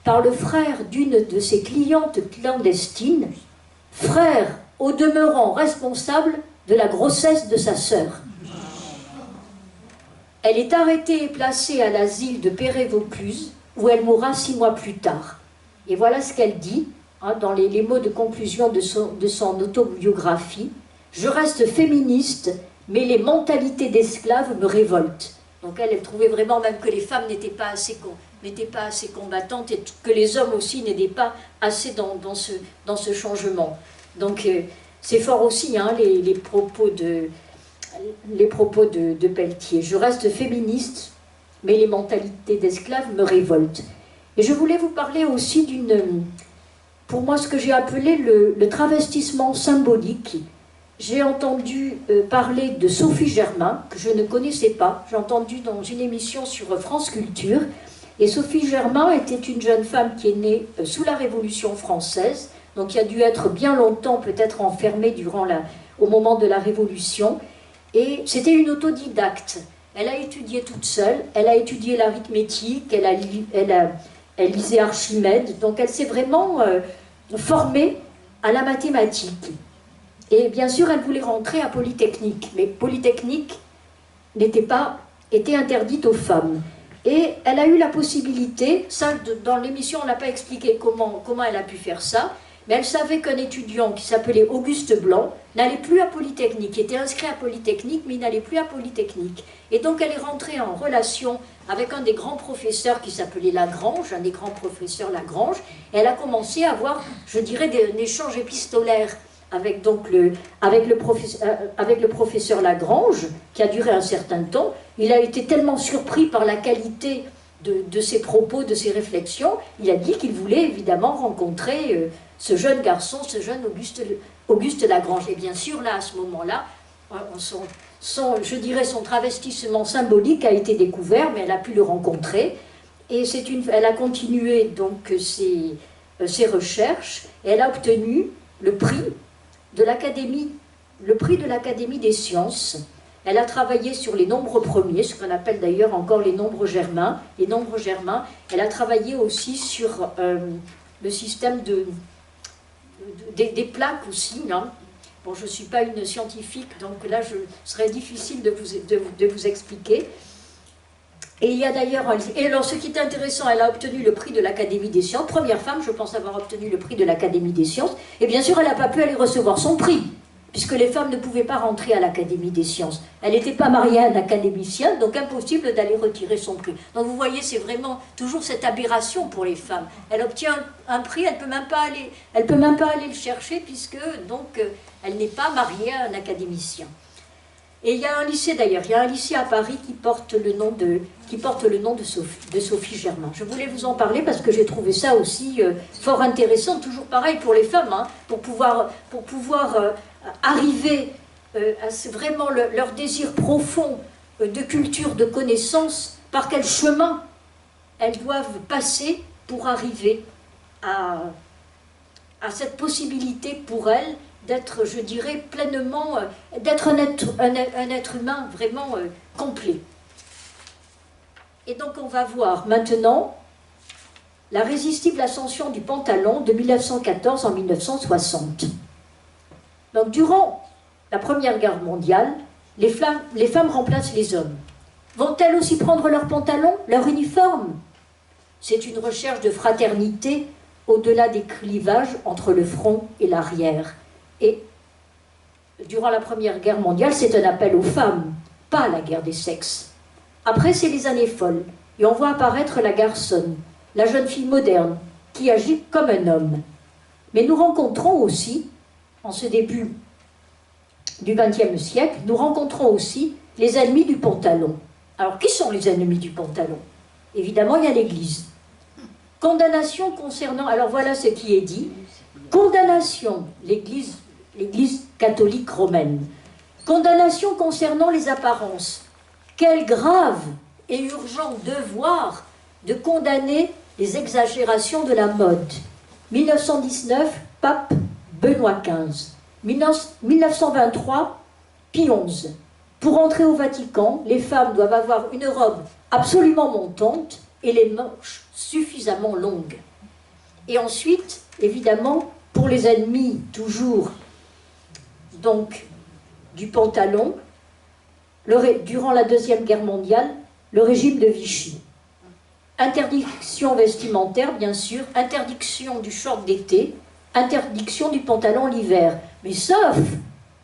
A: par le frère d'une de ses clientes clandestines, frère au demeurant responsable de la grossesse de sa sœur. Elle est arrêtée et placée à l'asile de Perret-Vaucluse, où elle mourra 6 mois plus tard. Et voilà ce qu'elle dit, hein, dans les mots de conclusion de son autobiographie. « Je reste féministe, mais les mentalités d'esclaves me révoltent. » Donc elle trouvait vraiment même que les femmes n'étaient pas assez combattantes et que les hommes aussi n'étaient pas assez dans ce changement. Donc c'est fort aussi, hein, les propos de Pelletier. Je reste féministe, mais les mentalités d'esclaves me révoltent. Et je voulais vous parler aussi pour moi, ce que j'ai appelé le travestissement symbolique. J'ai entendu parler de Sophie Germain, que je ne connaissais pas. J'ai entendu dans une émission sur France Culture. Et Sophie Germain était une jeune femme qui est née sous la Révolution française, donc qui a dû être bien longtemps peut-être enfermée au moment de la Révolution. Et c'était une autodidacte. Elle a étudié toute seule, elle a étudié l'arithmétique, elle lisait Archimède, donc elle s'est vraiment formée à la mathématique. Et bien sûr, elle voulait rentrer à Polytechnique, mais Polytechnique était interdite aux femmes. Et elle a eu la possibilité, ça dans l'émission on n'a pas expliqué comment elle a pu faire ça, mais elle savait qu'un étudiant qui s'appelait Auguste Blanc n'allait plus à Polytechnique, il était inscrit à Polytechnique, mais il n'allait plus à Polytechnique. Et donc elle est rentrée en relation avec un des grands professeurs qui s'appelait Lagrange, un des grands professeurs Lagrange, et elle a commencé à avoir, je dirais, un échange épistolaire avec le professeur Lagrange, qui a duré un certain temps. Il a été tellement surpris par la qualité de ses propos, de ses réflexions, il a dit qu'il voulait évidemment rencontrer ce jeune garçon, ce jeune Auguste Lagrange. Et bien sûr, là, à ce moment-là, je dirais son travestissement symbolique a été découvert, mais elle a pu le rencontrer. Et elle a continué donc ses recherches, et elle a obtenu le prix de l'Académie des sciences. Elle a travaillé sur les nombres premiers, ce qu'on appelle d'ailleurs encore les nombres germains. Les nombres germains. Elle a travaillé aussi sur le système des plaques aussi. Hein. Bon, je ne suis pas une scientifique, donc là, ce serait difficile de vous expliquer. Et il y a d'ailleurs, et alors ce qui est intéressant, elle a obtenu le prix de l'Académie des sciences, première femme, je pense, avoir obtenu le prix de l'Académie des sciences, et bien sûr, elle n'a pas pu aller recevoir son prix, puisque les femmes ne pouvaient pas rentrer à l'Académie des sciences. Elle n'était pas mariée à un académicien, donc impossible d'aller retirer son prix. Donc vous voyez, c'est vraiment toujours cette aberration pour les femmes. Elle obtient un prix, elle ne peut même pas aller le chercher, puisque donc elle n'est pas mariée à un académicien. Et il y a un lycée d'ailleurs, il y a un lycée à Paris qui porte le nom de Sophie Germain. Je voulais vous en parler parce que j'ai trouvé ça aussi fort intéressant, toujours pareil pour les femmes, hein, pour pouvoir arriver à vraiment leur désir profond de culture, de connaissance, par quel chemin elles doivent passer pour arriver à cette possibilité pour elles d'être, je dirais, pleinement, d'être un être humain vraiment complet. Et donc on va voir maintenant la résistible ascension du pantalon de 1914 en 1960. Donc durant la Première Guerre mondiale, les femmes remplacent les hommes. Vont-elles aussi prendre leur pantalon, leur uniforme? C'est une recherche de fraternité au-delà des clivages entre le front et l'arrière. Et durant la Première Guerre mondiale, c'est un appel aux femmes, pas à la guerre des sexes. Après, c'est les années folles, et on voit apparaître la garçonne, la jeune fille moderne, qui agit comme un homme. Mais nous rencontrons aussi, en ce début du XXe siècle, nous rencontrons aussi les ennemis du pantalon. Alors, qui sont les ennemis du pantalon? Évidemment, il y a l'Église. Condamnation concernant... Alors, voilà ce qui est dit. Condamnation, l'Église catholique romaine. Condamnation concernant les apparences. Quel grave et urgent devoir de condamner les exagérations de la mode. 1919, pape Benoît XV. 1923, Pie XI. Pour entrer au Vatican, les femmes doivent avoir une robe absolument montante et les manches suffisamment longues. Et ensuite, évidemment, pour les ennemis toujours donc du pantalon, durant la Deuxième Guerre mondiale, le régime de Vichy. Interdiction vestimentaire, bien sûr, interdiction du short d'été, interdiction du pantalon l'hiver, mais sauf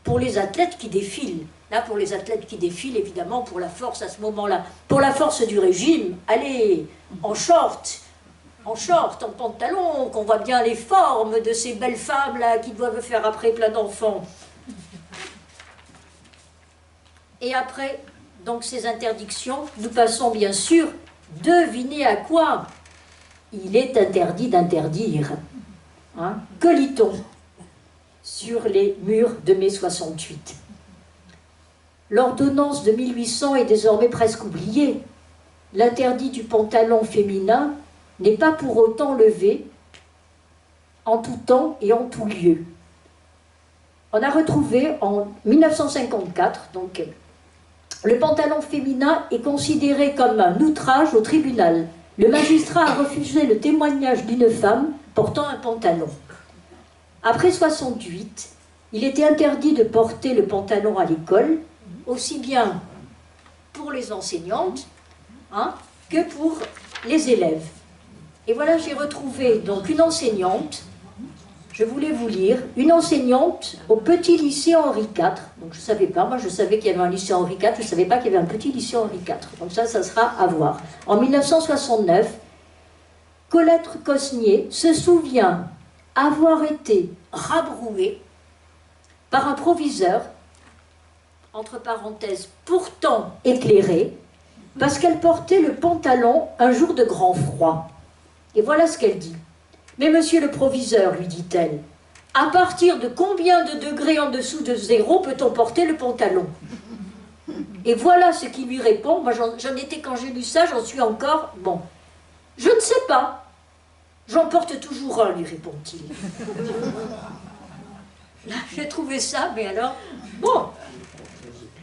A: pour les athlètes qui défilent. Là, pour les athlètes qui défilent, évidemment, pour la force à ce moment-là, pour la force du régime, allez, en short, en pantalon, qu'on voit bien les formes de ces belles femmes-là qui doivent faire après plein d'enfants. Et après, donc, ces interdictions, nous passons bien sûr, devinez à quoi? Il est interdit d'interdire. Hein? Que lit-on sur les murs de mai 68? L'ordonnance de 1800 est désormais presque oubliée. L'interdit du pantalon féminin n'est pas pour autant levé en tout temps et en tout lieu. On a retrouvé en 1954, donc, le pantalon féminin est considéré comme un outrage au tribunal. Le magistrat a refusé le témoignage d'une femme portant un pantalon. Après 68, il était interdit de porter le pantalon à l'école, aussi bien pour les enseignantes hein, que pour les élèves. Et voilà, j'ai retrouvé donc une enseignante, je voulais vous lire, une enseignante au petit lycée Henri IV. Donc je ne savais pas, moi je savais qu'il y avait un lycée Henri IV, je ne savais pas qu'il y avait un petit lycée Henri IV. Donc ça sera à voir. En 1969, Colette Cosnier se souvient avoir été rabrouée par un proviseur, entre parenthèses, pourtant éclairé, parce qu'elle portait le pantalon un jour de grand froid. Et voilà ce qu'elle dit. « Mais monsieur le proviseur, lui dit-elle, à partir de combien de degrés en dessous de 0 peut-on porter le pantalon ?» Et voilà ce qu'il lui répond. Moi, j'en étais, quand j'ai lu ça, j'en suis encore... Bon, je ne sais pas. J'en porte toujours un, lui répond-il. Là, j'ai trouvé ça, mais alors... Bon.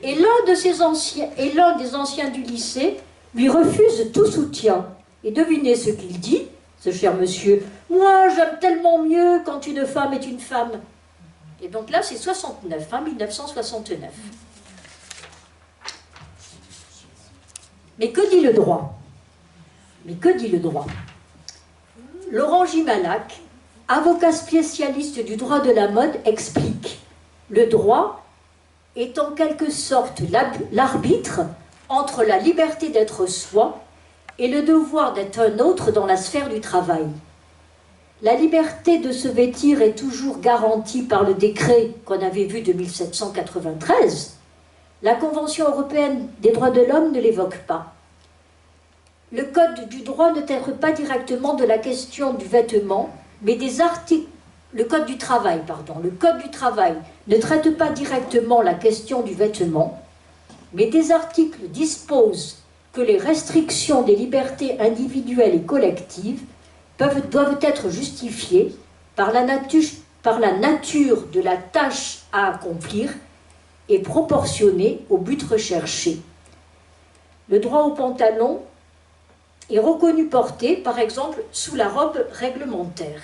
A: Et l'un des anciens du lycée lui refuse tout soutien. Et devinez ce qu'il dit, ce cher monsieur. Moi, j'aime tellement mieux quand une femme est une femme. Et donc là, c'est 69, 1969. Mais que dit le droit? Mais que dit le droit? Laurent Gimalac, avocat spécialiste du droit de la mode, explique: le droit est en quelque sorte l'arbitre entre la liberté d'être soi et le devoir d'être un autre dans la sphère du travail. La liberté de se vêtir est toujours garantie par le décret qu'on avait vu de 1793. La Convention européenne des droits de l'homme ne l'évoque pas. Le Code du droit ne traite pas directement de la question du vêtement, mais des articles... Le Code du travail, pardon. Le Code du travail ne traite pas directement la question du vêtement, mais des articles disposent que les restrictions des libertés individuelles et collectives doivent être justifiées par la nature de la tâche à accomplir et proportionnées au but recherché. Le droit au pantalon est reconnu porté, par exemple, sous la robe réglementaire.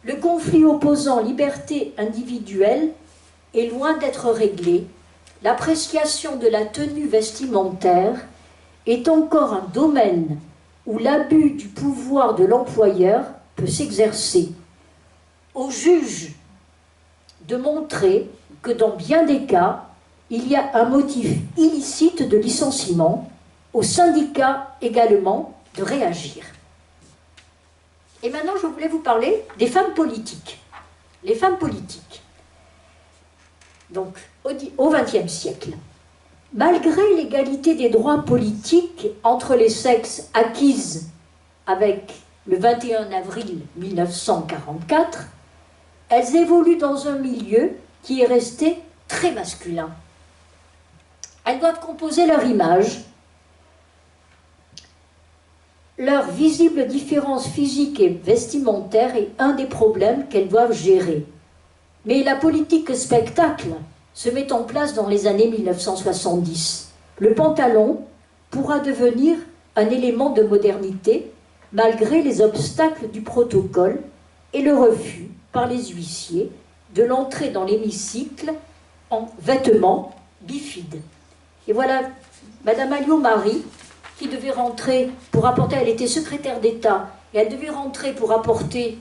A: Le conflit opposant liberté individuelle est loin d'être réglé. L'appréciation de la tenue vestimentaire est encore un domaine où l'abus du pouvoir de l'employeur peut s'exercer. Au juge de montrer que dans bien des cas, il y a un motif illicite de licenciement, au syndicat également de réagir. Et maintenant, je voulais vous parler des femmes politiques. Les femmes politiques. Donc, au XXe siècle. Malgré l'égalité des droits politiques entre les sexes acquise avec le 21 avril 1944, elles évoluent dans un milieu qui est resté très masculin. Elles doivent composer leur image. Leur visible différence physique et vestimentaire est un des problèmes qu'elles doivent gérer. Mais la politique spectacle se met en place dans les années 1970. Le pantalon pourra devenir un élément de modernité malgré les obstacles du protocole et le refus par les huissiers de l'entrée dans l'hémicycle en vêtements bifides. Et voilà Madame Alliot-Marie qui devait rentrer pour apporter, elle était secrétaire d'État, et elle devait rentrer pour apporter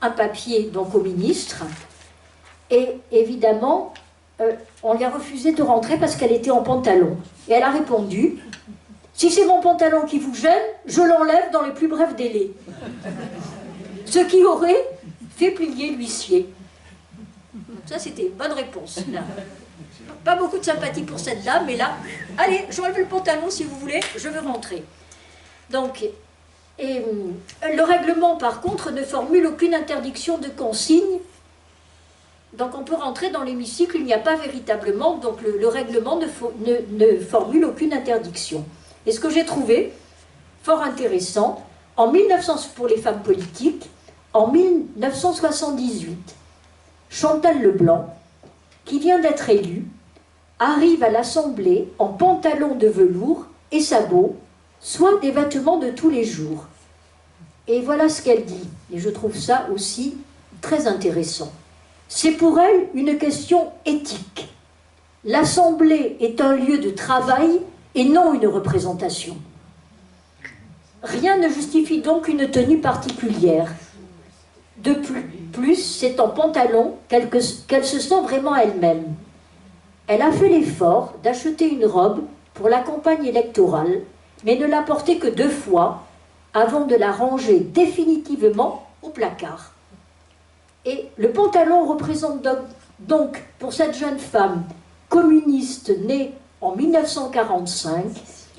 A: un papier donc au ministre. Et évidemment, on lui a refusé de rentrer parce qu'elle était en pantalon. Et elle a répondu: si c'est mon pantalon qui vous gêne, je l'enlève dans les plus brefs délais. Ce qui aurait fait plier l'huissier. Ça, c'était une bonne réponse, là. Pas beaucoup de sympathie pour cette dame, mais là, allez, j'enlève le pantalon si vous voulez, je veux rentrer. Donc, le règlement, par contre, ne formule aucune interdiction de consigne. Donc, on peut rentrer dans l'hémicycle, il n'y a pas véritablement, donc le règlement ne formule aucune interdiction. Et ce que j'ai trouvé fort intéressant, pour les femmes politiques, en 1978, Chantal Leblanc, qui vient d'être élue, arrive à l'Assemblée en pantalon de velours et sabots, soit des vêtements de tous les jours. Et voilà ce qu'elle dit, et je trouve ça aussi très intéressant. C'est pour elle une question éthique. L'Assemblée est un lieu de travail et non une représentation. Rien ne justifie donc une tenue particulière. De plus, c'est en pantalon qu'elle se sent vraiment elle-même. Elle a fait l'effort d'acheter une robe pour la campagne électorale, mais ne l'a portée que 2 fois avant de la ranger définitivement au placard. Et le pantalon représente donc pour cette jeune femme communiste née en 1945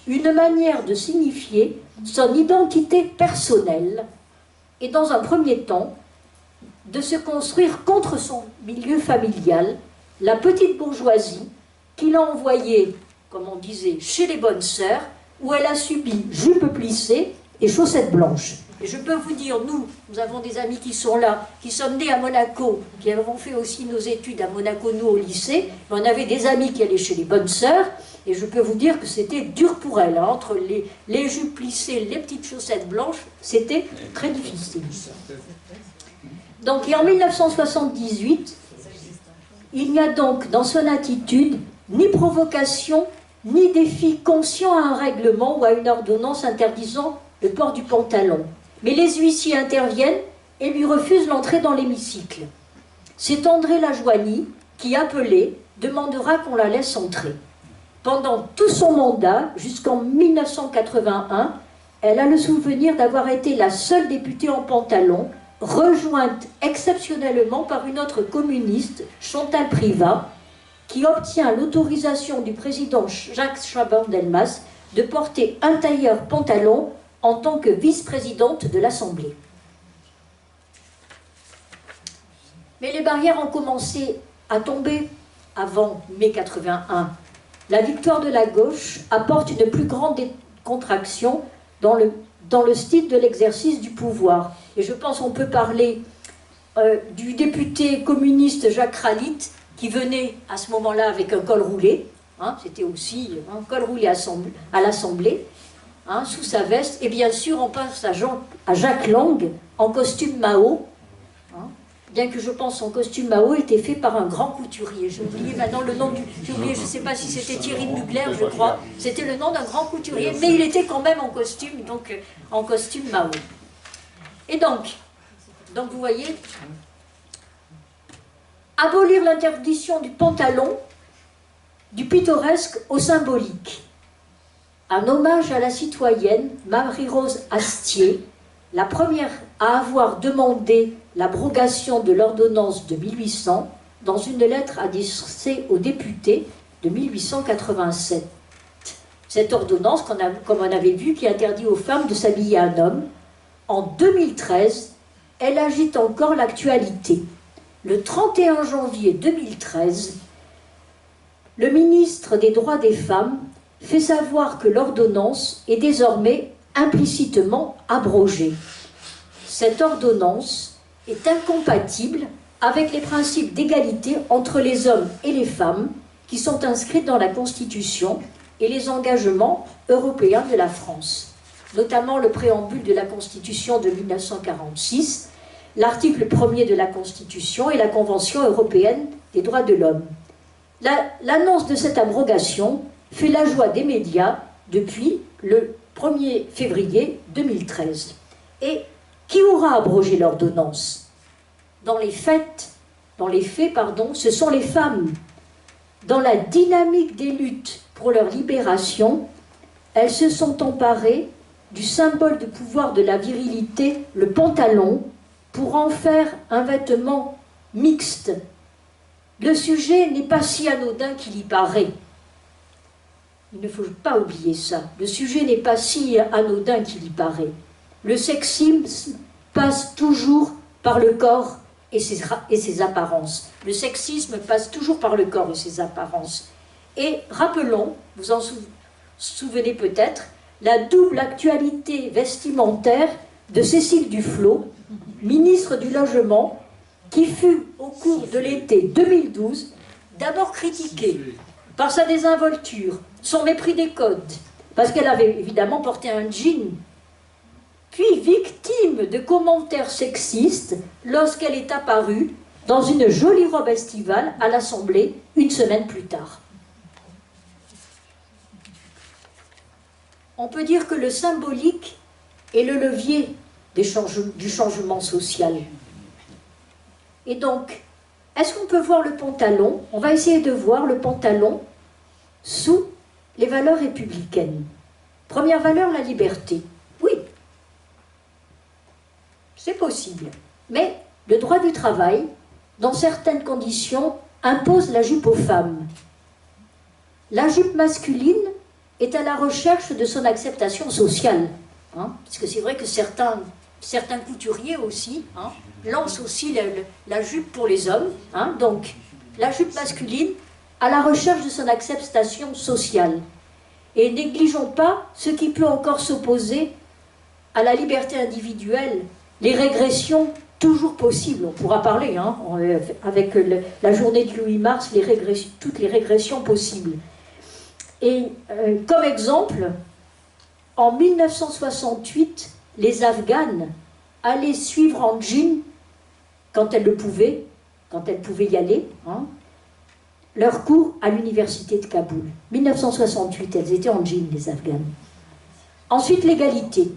A: une manière de signifier son identité personnelle et dans un premier temps de se construire contre son milieu familial, la petite bourgeoisie qui l'a envoyée, comme on disait, chez les bonnes sœurs, où elle a subi jupe plissée et chaussettes blanches. Et je peux vous dire, nous avons des amis qui sont là, qui sommes nés à Monaco, qui avons fait aussi nos études à Monaco, nous au lycée, mais on avait des amis qui allaient chez les bonnes sœurs, et je peux vous dire que c'était dur pour elles, hein. Entre les jupes plissées, les petites chaussettes blanches, c'était très difficile. Donc, et en 1978, il n'y a donc dans son attitude ni provocation, ni défi conscient à un règlement ou à une ordonnance interdisant le port du pantalon. Mais les huissiers interviennent et lui refusent l'entrée dans l'hémicycle. C'est André Lajoigny qui, appelé, demandera qu'on la laisse entrer. Pendant tout son mandat, jusqu'en 1981, elle a le souvenir d'avoir été la seule députée en pantalon, rejointe exceptionnellement par une autre communiste, Chantal Privat, qui obtient l'autorisation du président Jacques Chaban-Delmas de porter un tailleur-pantalon en tant que vice-présidente de l'Assemblée. Mais les barrières ont commencé à tomber avant mai 81. La victoire de la gauche apporte une plus grande décontraction dans le style de l'exercice du pouvoir. Et je pense qu'on peut parler du député communiste Jacques Ralit, qui venait à ce moment-là avec un col roulé, hein, c'était aussi un col roulé à l'Assemblée, hein, sous sa veste, et bien sûr on passe à Jacques Lang en costume Mao, hein, bien que je pense son costume Mao était fait par un grand couturier. J'ai oublié maintenant le nom j'ai oublié, je ne sais pas si c'était Thierry Mugler, je crois, c'était le nom d'un grand couturier, mais il était quand même en costume, donc en costume Mao. Et donc vous voyez, abolir l'interdiction du pantalon, du pittoresque au symbolique. Un hommage à la citoyenne Marie-Rose Astier, la première à avoir demandé l'abrogation de l'ordonnance de 1800 dans une lettre adressée aux députés de 1887. Cette ordonnance, comme on avait vu, qui interdit aux femmes de s'habiller un homme, en 2013, elle agite encore l'actualité. Le 31 janvier 2013, le ministre des Droits des Femmes fait savoir que l'ordonnance est désormais implicitement abrogée. Cette ordonnance est incompatible avec les principes d'égalité entre les hommes et les femmes qui sont inscrits dans la Constitution et les engagements européens de la France, notamment le préambule de la Constitution de 1946, l'article 1er de la Constitution et la Convention européenne des droits de l'homme. L'annonce de cette abrogation fait la joie des médias depuis le 1er février 2013. Et qui aura abrogé l'ordonnance? Dans les faits, ce sont les femmes. Dans la dynamique des luttes pour leur libération, elles se sont emparées du symbole de pouvoir de la virilité, le pantalon, pour en faire un vêtement mixte. Le sujet n'est pas si anodin qu'il y paraît. Il ne faut pas oublier ça. Le sujet n'est pas si anodin qu'il y paraît. Le sexisme passe toujours par le corps et ses apparences. Le sexisme passe toujours par le corps et ses apparences. Et rappelons, vous en souvenez peut-être, la double actualité vestimentaire de Cécile Duflot, ministre du Logement, qui fut, au cours de l'été 2012, d'abord critiquée par sa désinvolture, son mépris des codes, parce qu'elle avait évidemment porté un jean, puis victime de commentaires sexistes lorsqu'elle est apparue dans une jolie robe estivale à l'Assemblée une semaine plus tard. On peut dire que le symbolique est le levier du changement social. Et donc, est-ce qu'on peut voir le pantalon? On va essayer de voir le pantalon sous les valeurs républicaines. Première valeur, la liberté. Oui, c'est possible. Mais le droit du travail, dans certaines conditions, impose la jupe aux femmes. La jupe masculine est à la recherche de son acceptation sociale. Parce que c'est vrai que certains couturiers aussi lancent aussi la jupe pour les hommes. Donc, la jupe masculine à la recherche de son acceptation sociale. Et négligeons pas ce qui peut encore s'opposer à la liberté individuelle, les régressions toujours possibles. On pourra parler, hein, avec la journée du 8 mars, toutes les régressions possibles. Et comme exemple, en 1968, les Afghanes allaient suivre en jean, quand elles pouvaient y aller, hein, leur cours à l'université de Kaboul. 1968, elles étaient en jean, les Afghanes. Ensuite, l'égalité.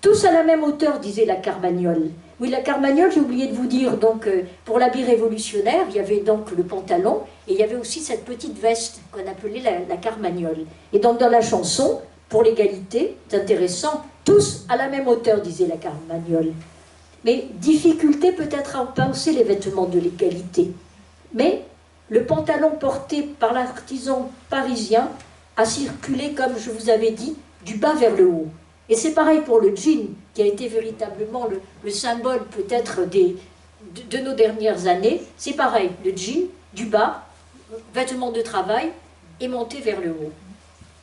A: Tous à la même hauteur, disait la Carmagnole. Oui, la Carmagnole, j'ai oublié de vous dire, donc, pour l'habit révolutionnaire, il y avait donc le pantalon, et il y avait aussi cette petite veste qu'on appelait la Carmagnole. Et donc, dans la chanson, pour l'égalité, c'est intéressant, tous à la même hauteur, disait la Carmagnole. Mais difficulté peut-être à penser les vêtements de l'égalité. Mais le pantalon porté par l'artisan parisien a circulé, comme je vous avais dit, du bas vers le haut. Et c'est pareil pour le jean, qui a été véritablement le symbole peut-être de nos dernières années. C'est pareil, le jean, du bas, vêtements de travail, et monté vers le haut.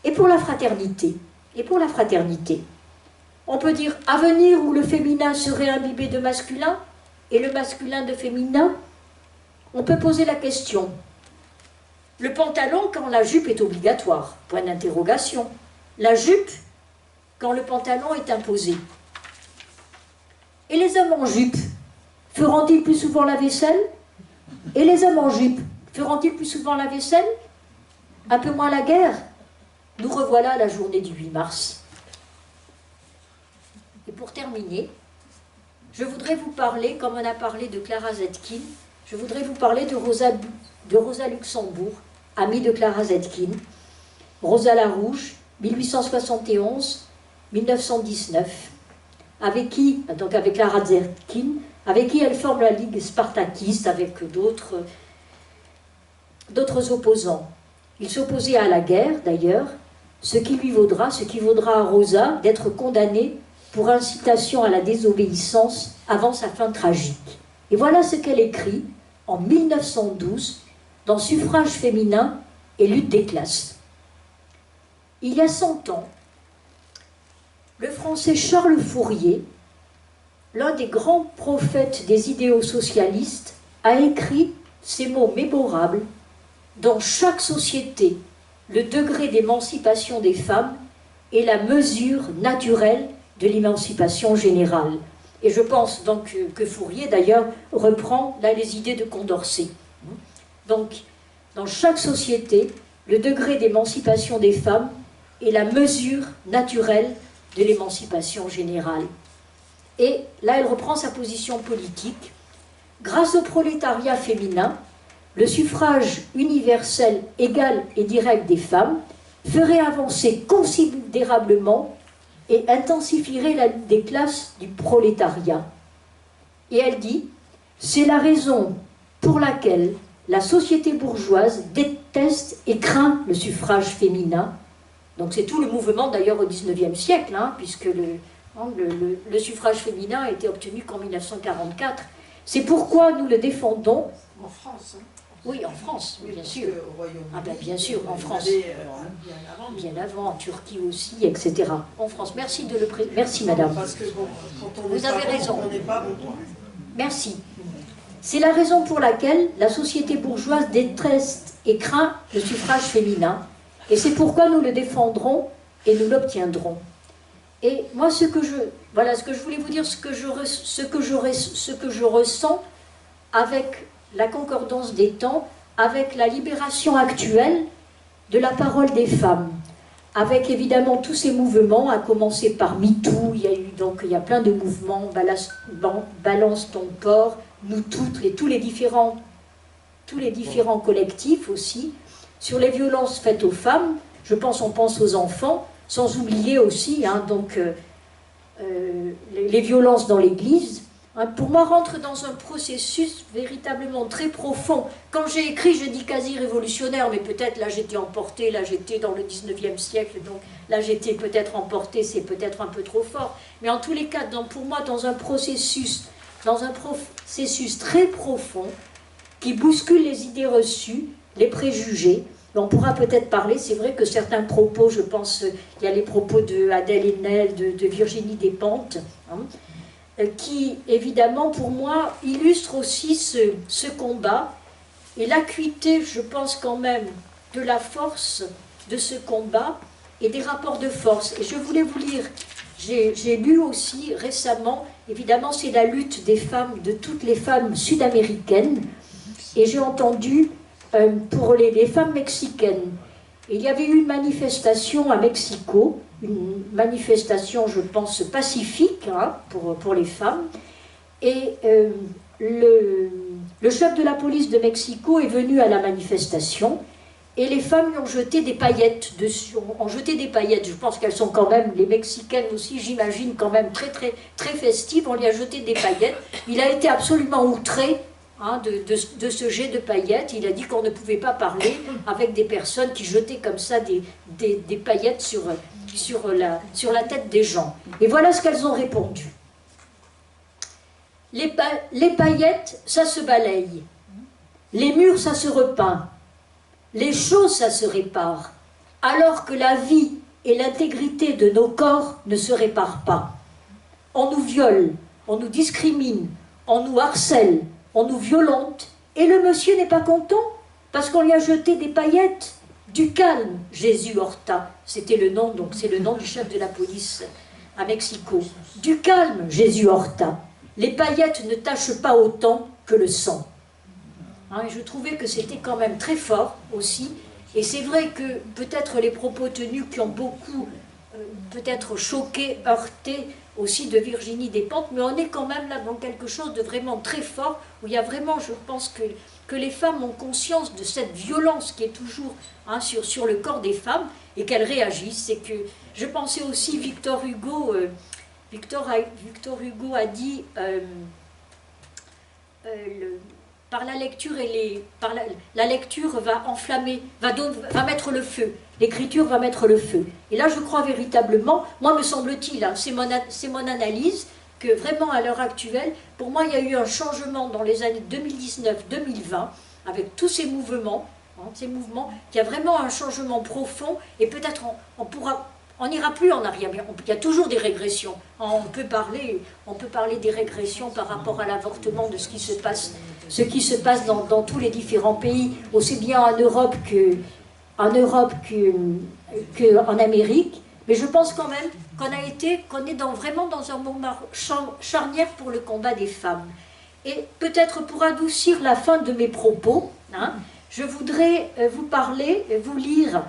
A: Et pour la fraternité, on peut dire avenir où le féminin serait imbibé de masculin et le masculin de féminin. On peut poser la question. Le pantalon quand la jupe est obligatoire, point d'interrogation. La jupe quand le pantalon est imposé. Et les hommes en jupe, feront-ils plus souvent la vaisselle? Et les hommes en jupe, feront-ils plus souvent la vaisselle? Un peu moins la guerre? Nous revoilà à la journée du 8 mars. Et pour terminer, je voudrais vous parler, comme on a parlé de Clara Zetkin, je voudrais vous parler de Rosa Luxembourg, amie de Clara Zetkin. Rosa la Rouge, 1871-1919, avec qui, donc avec Clara Zetkin, avec qui elle forme la Ligue spartakiste, avec d'autres opposants. Il s'opposait à la guerre, d'ailleurs, ce qui vaudra à Rosa d'être condamnée pour incitation à la désobéissance avant sa fin tragique. Et voilà ce qu'elle écrit en 1912 dans Suffrage féminin et lutte des classes. Il y a 100 ans, le Français Charles Fourier, l'un des grands prophètes des idéaux socialistes, a écrit ces mots mémorables: dans chaque société, le degré d'émancipation des femmes est la mesure naturelle de l'émancipation générale. Et je pense donc que Fourier, d'ailleurs, reprend là les idées de Condorcet. Donc, dans chaque société, le degré d'émancipation des femmes est la mesure naturelle de l'émancipation générale. Et là, elle reprend sa position politique. Grâce au prolétariat féminin, le suffrage universel égal et direct des femmes ferait avancer considérablement et intensifierait la lutte des classes du prolétariat. Et elle dit, c'est la raison pour laquelle la société bourgeoise déteste et craint le suffrage féminin. Donc c'est tout le mouvement d'ailleurs au XIXe siècle, hein, puisque le suffrage féminin a été obtenu qu'en 1944. C'est pourquoi nous le défendons.
C: En France, hein.
A: Oui, en France, oui, bien sûr.
C: Au Royaume-Uni,
A: Ah ben bien sûr, en France. Bien avant, en Turquie aussi, etc. En France. Merci de le Merci madame.
C: Parce que bon, quand on
A: Vous avez raison.
C: On n'est pas bon.
A: Merci. C'est la raison pour laquelle la société bourgeoise déteste et craint le suffrage féminin. Et c'est pourquoi nous le défendrons et nous l'obtiendrons. Et moi, voilà ce que je voulais vous dire, ce que je ressens avec la concordance des temps, avec la libération actuelle de la parole des femmes, avec évidemment tous ces mouvements, à commencer par MeToo, il y a plein de mouvements, Balance ton corps, nous toutes, tous les différents collectifs aussi, sur les violences faites aux femmes, on pense aux enfants, sans oublier aussi les violences dans l'Église. Pour moi, rentre dans un processus véritablement très profond. Quand j'ai écrit, je dis quasi révolutionnaire, mais peut-être là j'étais emportée, là j'étais dans le 19e siècle, donc là j'étais peut-être emportée, c'est peut-être un peu trop fort. Mais en tous les cas, pour moi, dans un processus très profond, qui bouscule les idées reçues, les préjugés, on pourra peut-être parler, c'est vrai que certains propos, je pense, il y a les propos de Adèle Haenel, de Virginie Despentes, hein, qui, évidemment, pour moi, illustrent aussi ce combat et l'acuité, je pense quand même, de la force de ce combat et des rapports de force. Et je voulais vous lire, j'ai lu aussi récemment, évidemment, c'est la lutte des femmes, de toutes les femmes sud-américaines, et j'ai entendu pour les femmes mexicaines. Il y avait eu une manifestation à Mexico, une manifestation, je pense, pacifique, hein, pour les femmes, et le chef de la police de Mexico est venu à la manifestation, et les femmes lui ont jeté des paillettes dessus, ont jeté des paillettes. Je pense qu'elles sont quand même, les Mexicaines aussi, j'imagine, quand même très, très, très festives. On lui a jeté des paillettes. Il a été absolument outré, hein, de ce jet de paillettes. Il a dit qu'on ne pouvait pas parler avec des personnes qui jetaient comme ça des paillettes sur la tête des gens. Et voilà ce qu'elles ont répondu. Les paillettes, ça se balaye. Les murs, ça se repeint. Les choses, ça se répare, alors que la vie et l'intégrité de nos corps ne se réparent pas. On nous viole, on nous discrimine, on nous harcèle, on nous violente, et le monsieur n'est pas content, parce qu'on lui a jeté des paillettes. Du calme, Jésus Horta, c'était le nom, donc c'est le nom du chef de la police à Mexico. Du calme, Jésus Horta, les paillettes ne tachent pas autant que le sang. Hein, je trouvais que c'était quand même très fort aussi, et c'est vrai que peut-être les propos tenus qui ont beaucoup peut-être choqué, heurté aussi de Virginie Despentes, mais on est quand même là dans quelque chose de vraiment très fort, où il y a vraiment, je pense que les femmes ont conscience de cette violence qui est toujours, hein, sur le corps des femmes, et qu'elles réagissent. C'est que je pensais aussi Victor Hugo, Victor Hugo a dit par la lecture la lecture va enflammer, va mettre le feu. L'écriture va mettre le feu. Et là, je crois véritablement, moi me semble-t-il, hein, c'est mon analyse, que vraiment à l'heure actuelle, pour moi, il y a eu un changement dans les années 2019-2020, avec tous ces mouvements, qu'il y a vraiment un changement profond, et peut-être on n'ira plus en arrière. Il y a toujours des régressions. On peut parler des régressions par rapport à l'avortement, de ce qui se passe dans tous les différents pays, aussi bien en Europe qu'en Amérique. Mais je pense quand même qu'on est vraiment dans un moment charnière pour le combat des femmes. Et peut-être pour adoucir la fin de mes propos, hein, je voudrais vous lire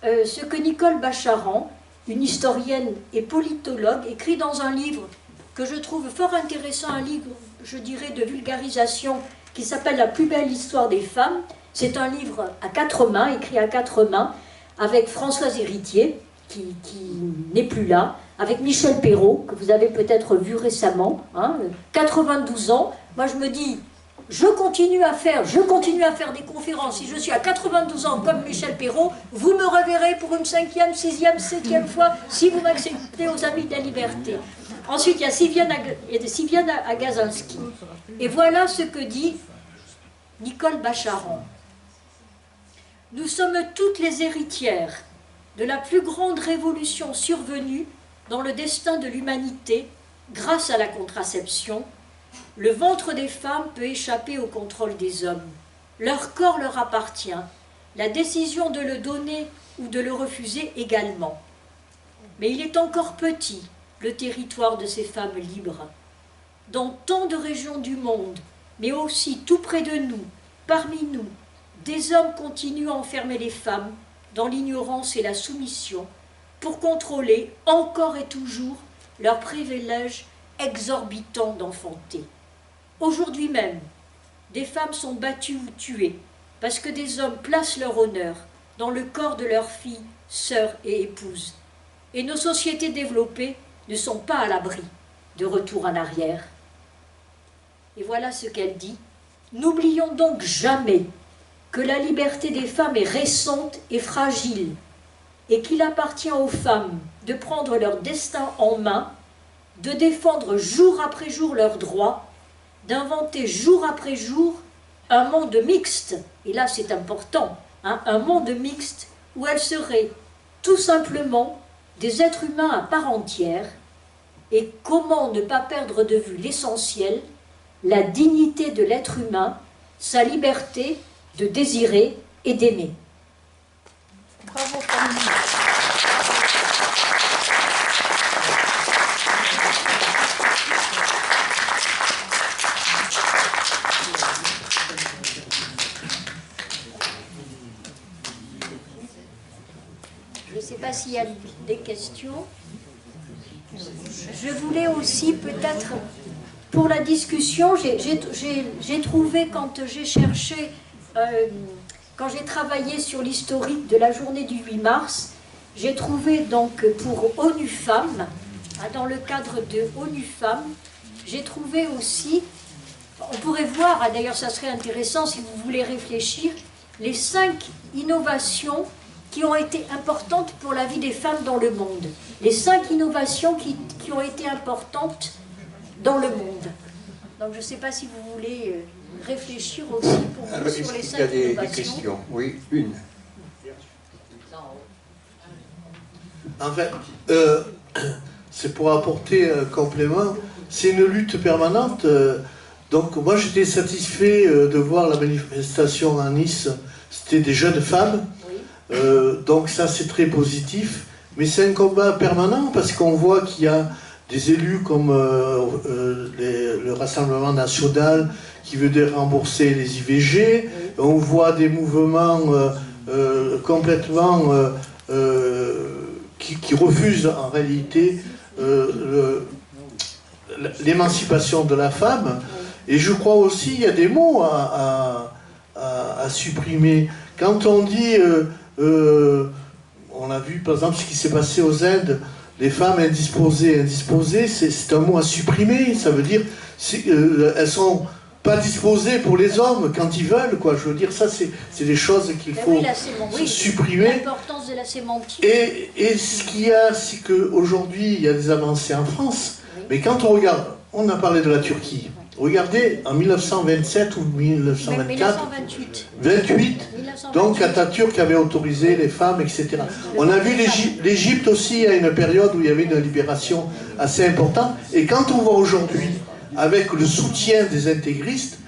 A: ce que Nicole Bacharan, une historienne et politologue, écrit dans un livre que je trouve fort intéressant, un livre, je dirais, de vulgarisation qui s'appelle « La plus belle histoire des femmes ». C'est un livre à 4 mains, écrit à 4 mains, avec Françoise Héritier, qui n'est plus là, avec Michel Perrault, que vous avez peut-être vu récemment, hein, 92 ans. Moi, je me dis, je continue à faire des conférences. Si je suis à 92 ans comme Michel Perrault, vous me reverrez pour une 5e, 6e, 7e fois, si vous m'acceptez aux Amis de la Liberté. Ensuite, il y a Sylviane Agazinski. Et voilà ce que dit Nicole Bacharan. Nous sommes toutes les héritières de la plus grande révolution survenue dans le destin de l'humanité grâce à la contraception. Le ventre des femmes peut échapper au contrôle des hommes. Leur corps leur appartient. La décision de le donner ou de le refuser également. Mais il est encore petit, le territoire de ces femmes libres. Dans tant de régions du monde, mais aussi tout près de nous, parmi nous, des hommes continuent à enfermer les femmes dans l'ignorance et la soumission pour contrôler encore et toujours leur privilège exorbitant d'enfanter. Aujourd'hui même, des femmes sont battues ou tuées parce que des hommes placent leur honneur dans le corps de leurs filles, sœurs et épouses. Et nos sociétés développées ne sont pas à l'abri de retour en arrière. Et voilà ce qu'elle dit. N'oublions donc jamais que la liberté des femmes est récente et fragile et qu'il appartient aux femmes de prendre leur destin en main, de défendre jour après jour leurs droits, d'inventer jour après jour un monde mixte, et là c'est important, un monde mixte où elles seraient tout simplement des êtres humains à part entière, et comment ne pas perdre de vue l'essentiel, la dignité de l'être humain, sa liberté de désirer et d'aimer. Bravo Camille. Je ne sais pas s'il y a des questions. Je voulais aussi peut-être, pour la discussion, j'ai trouvé quand j'ai cherché, quand j'ai travaillé sur l'historique de la journée du 8 mars, j'ai trouvé donc pour ONU Femmes, dans le cadre de ONU Femmes, j'ai trouvé aussi, on pourrait voir, d'ailleurs ça serait intéressant si vous voulez réfléchir, les 5 innovations qui ont été importantes pour la vie des femmes dans le monde. Les 5 innovations qui ont été importantes dans le monde. Donc je ne sais pas si vous voulez réfléchir aussi pour vous sur les 5 innovations.
B: Il y a des questions. Oui, une.
D: En fait, c'est pour apporter un complément. C'est une lutte permanente. Donc moi j'étais satisfait de voir la manifestation à Nice. C'était des jeunes femmes. Donc ça c'est très positif, mais c'est un combat permanent parce qu'on voit qu'il y a des élus comme le Rassemblement national qui veut rembourser les IVG, on voit des mouvements complètement qui refusent en réalité l'émancipation de la femme, et je crois aussi il y a des mots à supprimer. Quand on dit on a vu par exemple ce qui s'est passé aux Indes, les femmes indisposées, c'est un mot à supprimer, ça veut dire elles sont pas disposées pour les hommes quand ils veulent, quoi. Je veux dire, ça c'est des choses qu'il faut supprimer.
A: L'importance de la sémantique.
D: Et ce qu'il y a, c'est qu'aujourd'hui il y a des avancées en France, mais quand on regarde, on a parlé de la Turquie. Regardez, en 1927 ou 1924, 28, donc Atatürk avait autorisé les femmes, etc. On a vu l'Égypte aussi à une période où il y avait une libération assez importante. Et quand on voit aujourd'hui, avec le soutien des intégristes,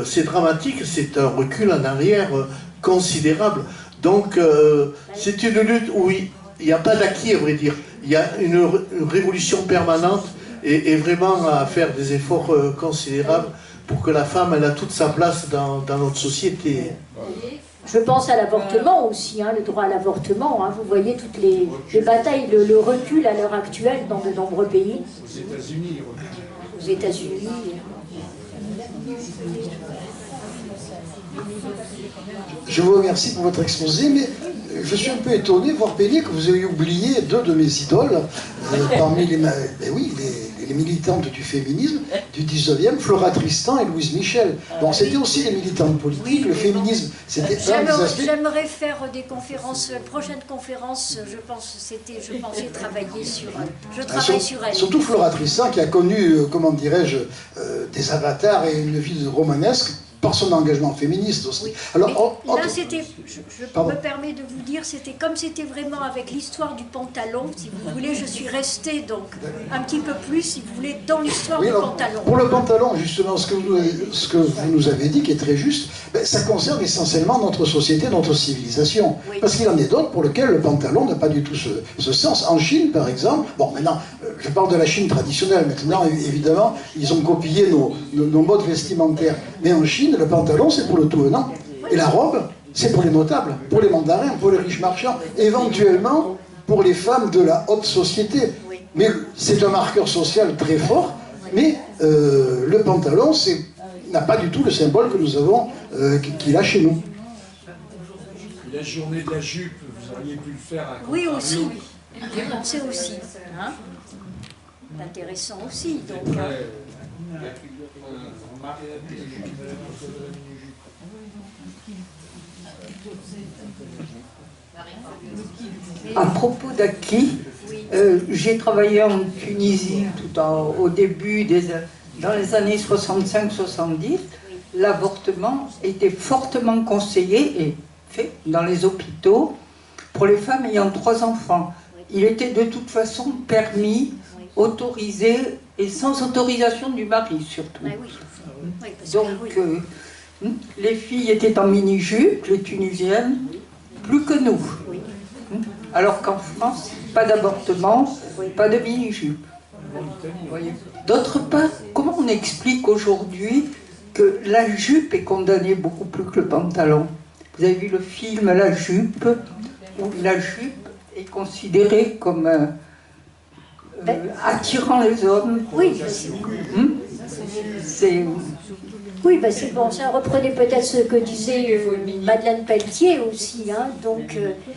D: c'est dramatique, c'est un recul en arrière considérable. Donc c'est une lutte où il n'y a pas d'acquis, à vrai dire. Il y a une révolution permanente. Et vraiment à faire des efforts considérables pour que la femme elle a toute sa place dans notre société.
A: Je pense à l'avortement aussi, le droit à l'avortement. Vous voyez toutes les batailles, le recul à l'heure actuelle dans de nombreux pays.
E: Aux États-Unis.
A: Aux États-Unis.
F: Je vous remercie pour votre exposé, mais je suis un peu étonné, voire peiné, que vous ayez oublié 2 de mes idoles, parmi les militantes du féminisme du 19e, Flora Tristan et Louise Michel. Donc c'était aussi des militantes politiques, le féminisme, c'était un des aspects...
A: J'aimerais faire des conférences, prochaine conférence, je pensais travailler sur... Je travaille sur elle.
F: Surtout Flora Tristan, qui a connu, comment dirais-je, des avatars et une vie romanesque, par son engagement féministe aussi.
A: Oui.
F: Alors,
A: là, c'était, je me permets de vous dire, c'était comme c'était vraiment avec l'histoire du pantalon, si vous voulez, je suis restée donc un petit peu plus, si vous voulez, dans l'histoire du pantalon.
F: Pour le pantalon, justement, ce que vous nous avez dit, qui est très juste, ça concerne essentiellement notre société, notre civilisation. Oui. Parce qu'il en est d'autres pour lesquels le pantalon n'a pas du tout ce sens. En Chine, par exemple, bon, maintenant, je parle de la Chine traditionnelle, maintenant, évidemment, ils ont copié nos modes vestimentaires. Mais en Chine, le pantalon, c'est pour le tout venant. Et la robe, c'est pour les notables, pour les mandarins, pour les riches marchands, éventuellement pour les femmes de la haute société. Mais c'est un marqueur social très fort, mais le pantalon n'a pas du tout le symbole que nous avons, qu'il a chez nous.
E: La journée de la jupe, vous auriez pu le faire à
A: Oui, aussi. J'ai pensé aussi. C'est intéressant aussi. Donc,
G: à propos d'acquis, j'ai travaillé en Tunisie au début, dans les années 65-70. L'avortement était fortement conseillé et fait dans les hôpitaux pour les femmes ayant 3 enfants. Il était de toute façon permis, autorisé et sans autorisation du mari surtout.
A: Oui, oui. Oui, parce que,
G: Donc
A: oui.
G: les filles étaient en mini-jupe, les Tunisiennes, plus que nous.
A: Oui.
G: Alors qu'en France, pas d'avortement, pas de mini-jupe. D'autre part, comment on explique aujourd'hui que la jupe est condamnée beaucoup plus que le pantalon? Vous avez vu le film La Jupe, où la jupe est considérée comme attirant les hommes.
A: Oui,
G: C'est...
A: oui, ben c'est bon, ça reprenait peut-être ce que disait Madeleine Pelletier aussi. Hein, donc,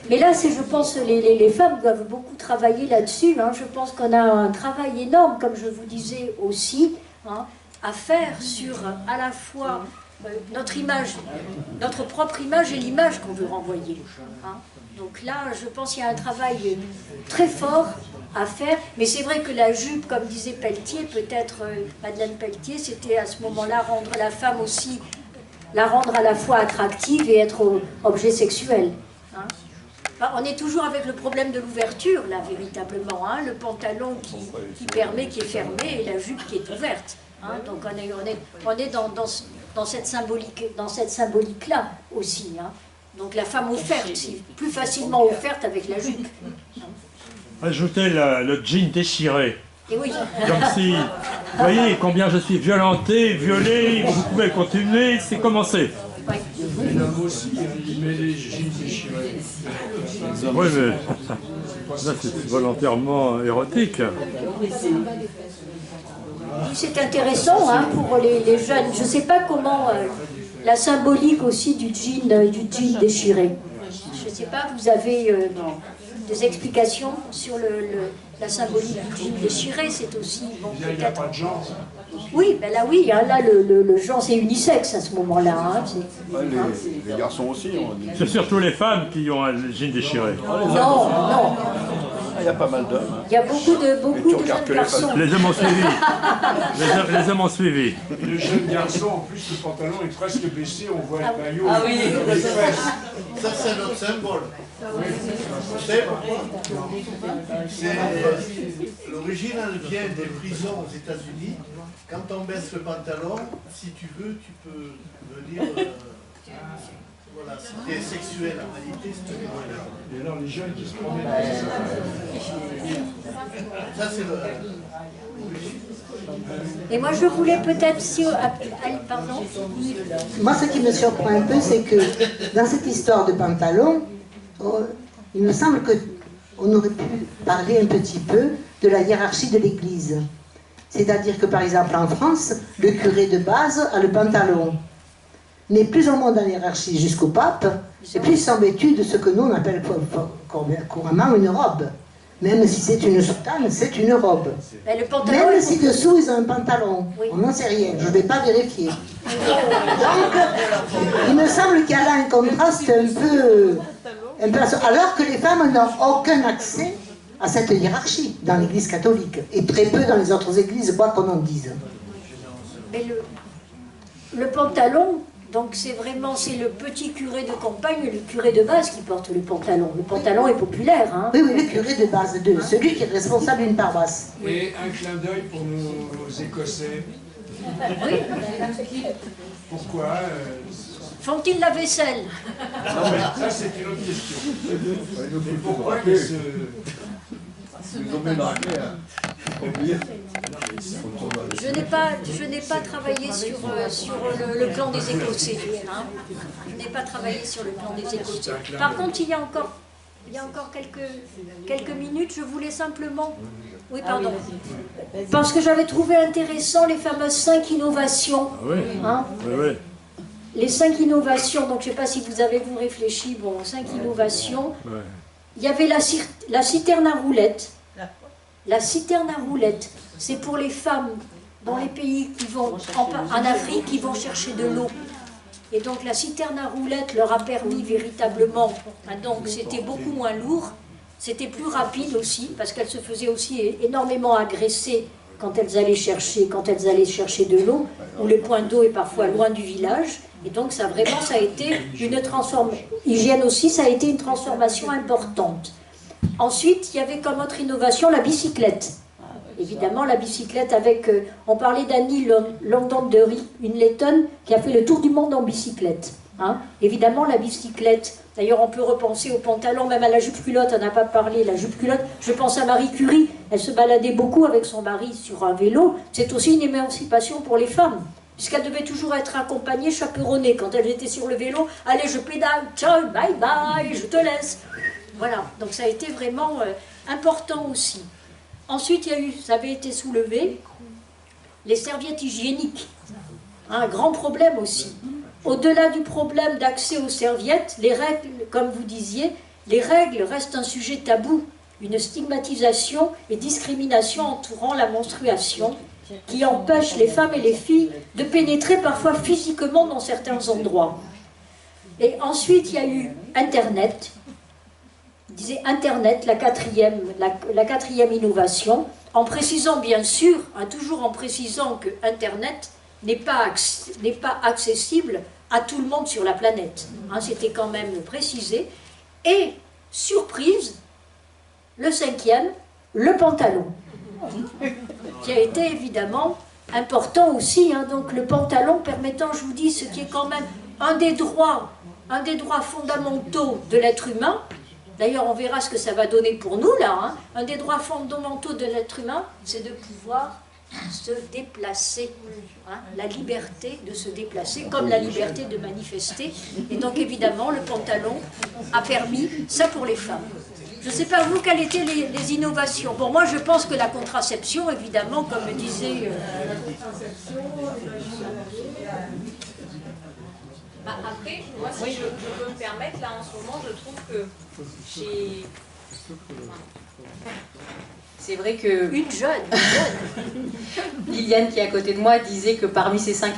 A: mais là, je pense que les femmes doivent beaucoup travailler là-dessus. Hein, je pense qu'on a un travail énorme, comme je vous disais aussi, hein, à faire sur à la fois notre image, notre propre image et l'image qu'on veut renvoyer. Hein. Donc là, je pense qu'il y a un travail très fort à faire, mais c'est vrai que la jupe, comme disait Pelletier, peut-être Madeleine Pelletier, c'était à ce moment-là rendre la femme aussi, la rendre à la fois attractive et être objet sexuel. Hein. Enfin, on est toujours avec le problème de l'ouverture, là, véritablement. Hein. Le pantalon qui permet, qui est fermé, et la jupe qui est ouverte. Hein. Donc on est dans cette symbolique-là aussi. Hein. Donc la femme offerte, c'est plus facilement offerte avec la jupe.
H: Ajoutez le jean déchiré.
A: Et oui.
H: Comme si, vous voyez combien je suis violenté, violé, vous pouvez continuer, c'est commencé.
A: Oui.
E: Et l'homme aussi, il met les jeans déchirés.
H: Oui, mais là c'est volontairement érotique.
A: C'est intéressant hein, pour les jeunes. Je ne sais pas comment la symbolique aussi du jean déchiré. Je ne sais pas, vous avez des explications sur la symbolique du jean déchiré. C'est aussi bon,
E: Il n'y a pas de genre.
A: Oui, ben là oui, hein, là le genre c'est unisexe à ce moment-là. Hein,
B: Les garçons aussi.
H: C'est surtout les femmes qui ont un jean déchiré.
A: Non.
B: Il y a pas mal d'hommes.
A: Il y a beaucoup de jeunes garçons.
H: Les hommes ont suivi. Les hommes ont suivi.
E: Le jeune garçon, en plus, le pantalon est presque baissé, on voit le maillot.
G: Ah oui.
E: Les fesses.
D: Ça, c'est notre symbole. L'origine, elle vient des prisons aux États-Unis. Quand on baisse le pantalon, si tu veux, tu peux venir. Voilà, c'était sexuel en réalité, c'était voilà.
E: Et alors, les jeunes qui se promènent.
D: Ça, c'est le.
A: Et moi je voulais peut-être si... Pardon.
I: Moi, ce qui me surprend un peu, c'est que dans cette histoire de pantalon, il me semble qu'on aurait pu parler un petit peu de la hiérarchie de l'Église. C'est-à-dire que, par exemple, en France, le curé de base a le pantalon. Mais plus on monte dans la hiérarchie jusqu'au pape, et plus ils sont vêtus de ce que nous on appelle couramment une robe. Même si c'est une soutane, c'est une robe.
A: Le pantalon,
I: même si dessous ils ont un pantalon,
A: oui.
I: On n'en sait rien, je ne vais pas vérifier. Donc, il me semble qu'il y a là un contraste un peu alors que les femmes n'ont aucun accès à cette hiérarchie dans l'Église catholique, et très peu dans les autres églises, quoi qu'on en dise.
A: Mais le pantalon, donc c'est le petit curé de campagne, le curé de base qui porte le pantalon. Le pantalon est populaire. Hein.
I: Oui, le curé de base, celui qui est responsable d'une paroisse.
E: Et un clin d'œil pour nos Écossais.
A: Oui.
E: Pourquoi
A: Font-ils la vaisselle?
E: Non, mais ça, c'est une autre question. Et pourquoi ils se...
A: Je n'ai pas travaillé sur le plan des Écossais. Hein. Je n'ai pas travaillé sur le plan des Écossais. Par contre, il y a encore quelques minutes, je voulais simplement... Oui, pardon. Parce que j'avais trouvé intéressant les fameuses 5 innovations.
H: Ah oui.
A: Hein.
H: Oui.
A: Les 5 innovations, donc je ne sais pas si vous avez réfléchi, bon, 5 innovations.
H: Ouais.
A: Il y avait la citerne à roulettes. La citerne à roulettes, c'est pour les femmes dans les pays qui vont, en Afrique, qui vont chercher de l'eau. Et donc la citerne à roulettes leur a permis véritablement, donc c'était beaucoup moins lourd, c'était plus rapide aussi, parce qu'elle se faisait aussi énormément agresser quand elles allaient chercher de l'eau, où le point d'eau est parfois loin du village. Et donc ça a été une transformation. Hygiène aussi, ça a été une transformation importante. Ensuite, il y avait comme autre innovation la bicyclette. Évidemment, la bicyclette avec... on parlait d'Annie Londonderry, une lettonne qui a fait le tour du monde en bicyclette. Hein. Évidemment, la bicyclette, d'ailleurs on peut repenser au pantalon, même à la jupe-culotte, on n'a pas parlé, la jupe-culotte, je pense à Marie Curie, elle se baladait beaucoup avec son mari sur un vélo, c'est aussi une émancipation pour les femmes, puisqu'elle devait toujours être accompagnée, chaperonnée, quand elle était sur le vélo, allez je pédale, ciao, bye bye, je te laisse. Voilà, donc ça a été vraiment important aussi. Ensuite, il y a eu, ça avait été soulevé, les serviettes hygiéniques, un grand problème aussi. Au-delà du problème d'accès aux serviettes, les règles, comme vous disiez, les règles restent un sujet tabou, une stigmatisation et discrimination entourant la menstruation qui empêche les femmes et les filles de pénétrer parfois physiquement dans certains endroits. Et ensuite, il y a eu Internet. Je disais Internet, la quatrième innovation, en précisant bien sûr, toujours en précisant que Internet n'est pas accessible à tout le monde sur la planète. Hein, c'était quand même précisé. Et, surprise, le cinquième, le pantalon, qui a été évidemment important aussi. Hein, donc le pantalon permettant, je vous dis, ce qui est quand même un des droits fondamentaux de l'être humain. D'ailleurs, on verra ce que ça va donner pour nous, là. Hein. Un des droits fondamentaux de l'être humain, c'est de pouvoir se déplacer. Hein. La liberté de se déplacer, comme la liberté de manifester. Et donc, évidemment, le pantalon a permis ça pour les femmes. Je ne sais pas, vous, quelles étaient les innovations? Bon, moi, je pense que la contraception, évidemment, comme le disait...
J: Après, moi, si je peux me permettre, là, en ce moment, je trouve que j'ai... C'est vrai que...
A: Une jeune.
J: Liliane, qui est à côté de moi, disait que parmi ces 5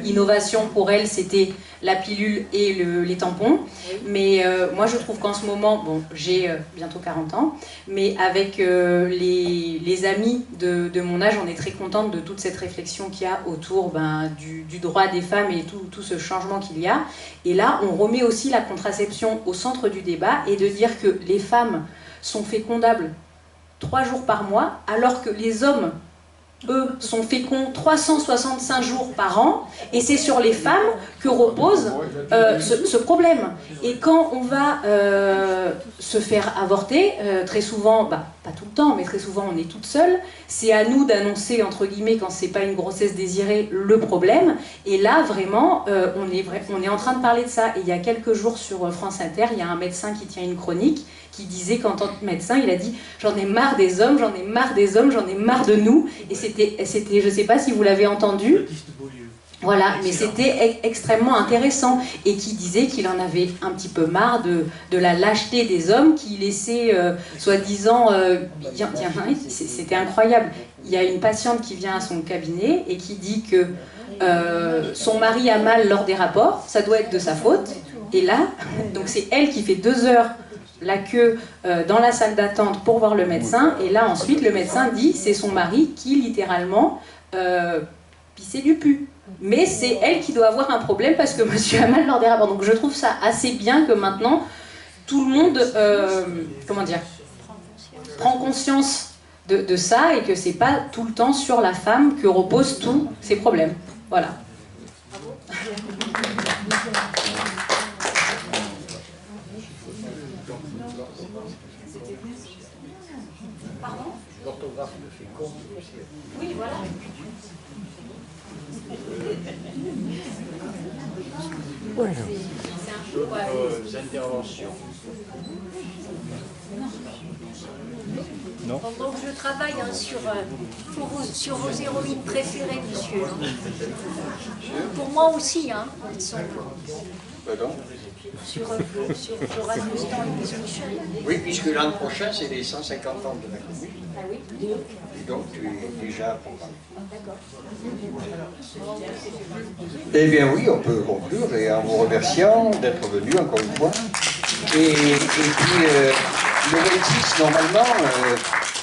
J: innovations, pour elle, c'était la pilule et les tampons. Oui. Mais moi, je trouve qu'en ce moment, bon, j'ai bientôt 40 ans, mais avec les amis de mon âge, on est très contente de toute cette réflexion qu'il y a autour du droit des femmes et tout ce changement qu'il y a. Et là, on remet aussi la contraception au centre du débat et de dire que les femmes sont fécondables 3 jours par mois, alors que les hommes, eux, sont féconds 365 jours par an, et c'est sur les femmes que repose ce problème. Et quand on va se faire avorter, très souvent, pas tout le temps, mais très souvent on est toute seule, c'est à nous d'annoncer, entre guillemets, quand c'est pas une grossesse désirée, le problème. Et là, vraiment, on est en train de parler de ça. Et il y a quelques jours sur France Inter, il y a un médecin qui tient une chronique, qui disait qu'en tant que médecin, il a dit « J'en ai marre des hommes, j'en ai marre des hommes, j'en ai marre de nous ». Et c'était, je ne sais pas si vous l'avez entendu, voilà, mais c'était extrêmement intéressant. Et qui disait qu'il en avait un petit peu marre de la lâcheté des hommes qui laissaient, soi-disant, c'était incroyable. Il y a une patiente qui vient à son cabinet et qui dit que son mari a mal lors des rapports, ça doit être de sa faute. Et là, donc c'est elle qui fait 2 heures la queue dans la salle d'attente pour voir le médecin, et là ensuite le médecin dit c'est son mari qui littéralement pissait du pu. Mais c'est elle qui doit avoir un problème parce que monsieur a mal lors des rapports. Donc je trouve ça assez bien que maintenant tout le monde prend conscience de ça, et que c'est pas tout le temps sur la femme que reposent tous ces problèmes. Voilà.
E: L'orthographe de fécond.
J: Oui, voilà.
E: D'autres interventions?
B: Non.
A: Donc je travaille sur vos héroïnes préférées, monsieur. Pour moi aussi, hein. Elles sont... Sur Flora Constant et Miss Michel.
K: Oui, puisque l'an prochain, c'est les 150 ans de la commune.
A: Ah oui.
K: Et donc, tu es déjà programmé.
A: D'accord.
K: Eh bien oui, on peut conclure, et en vous remerciant d'être venu encore une fois. Et puis, le 26, normalement,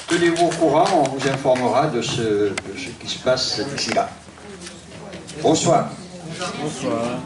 K: tenez-vous au courant, on vous informera de ce qui se passe d'ici là. Bonsoir.
H: Bonsoir.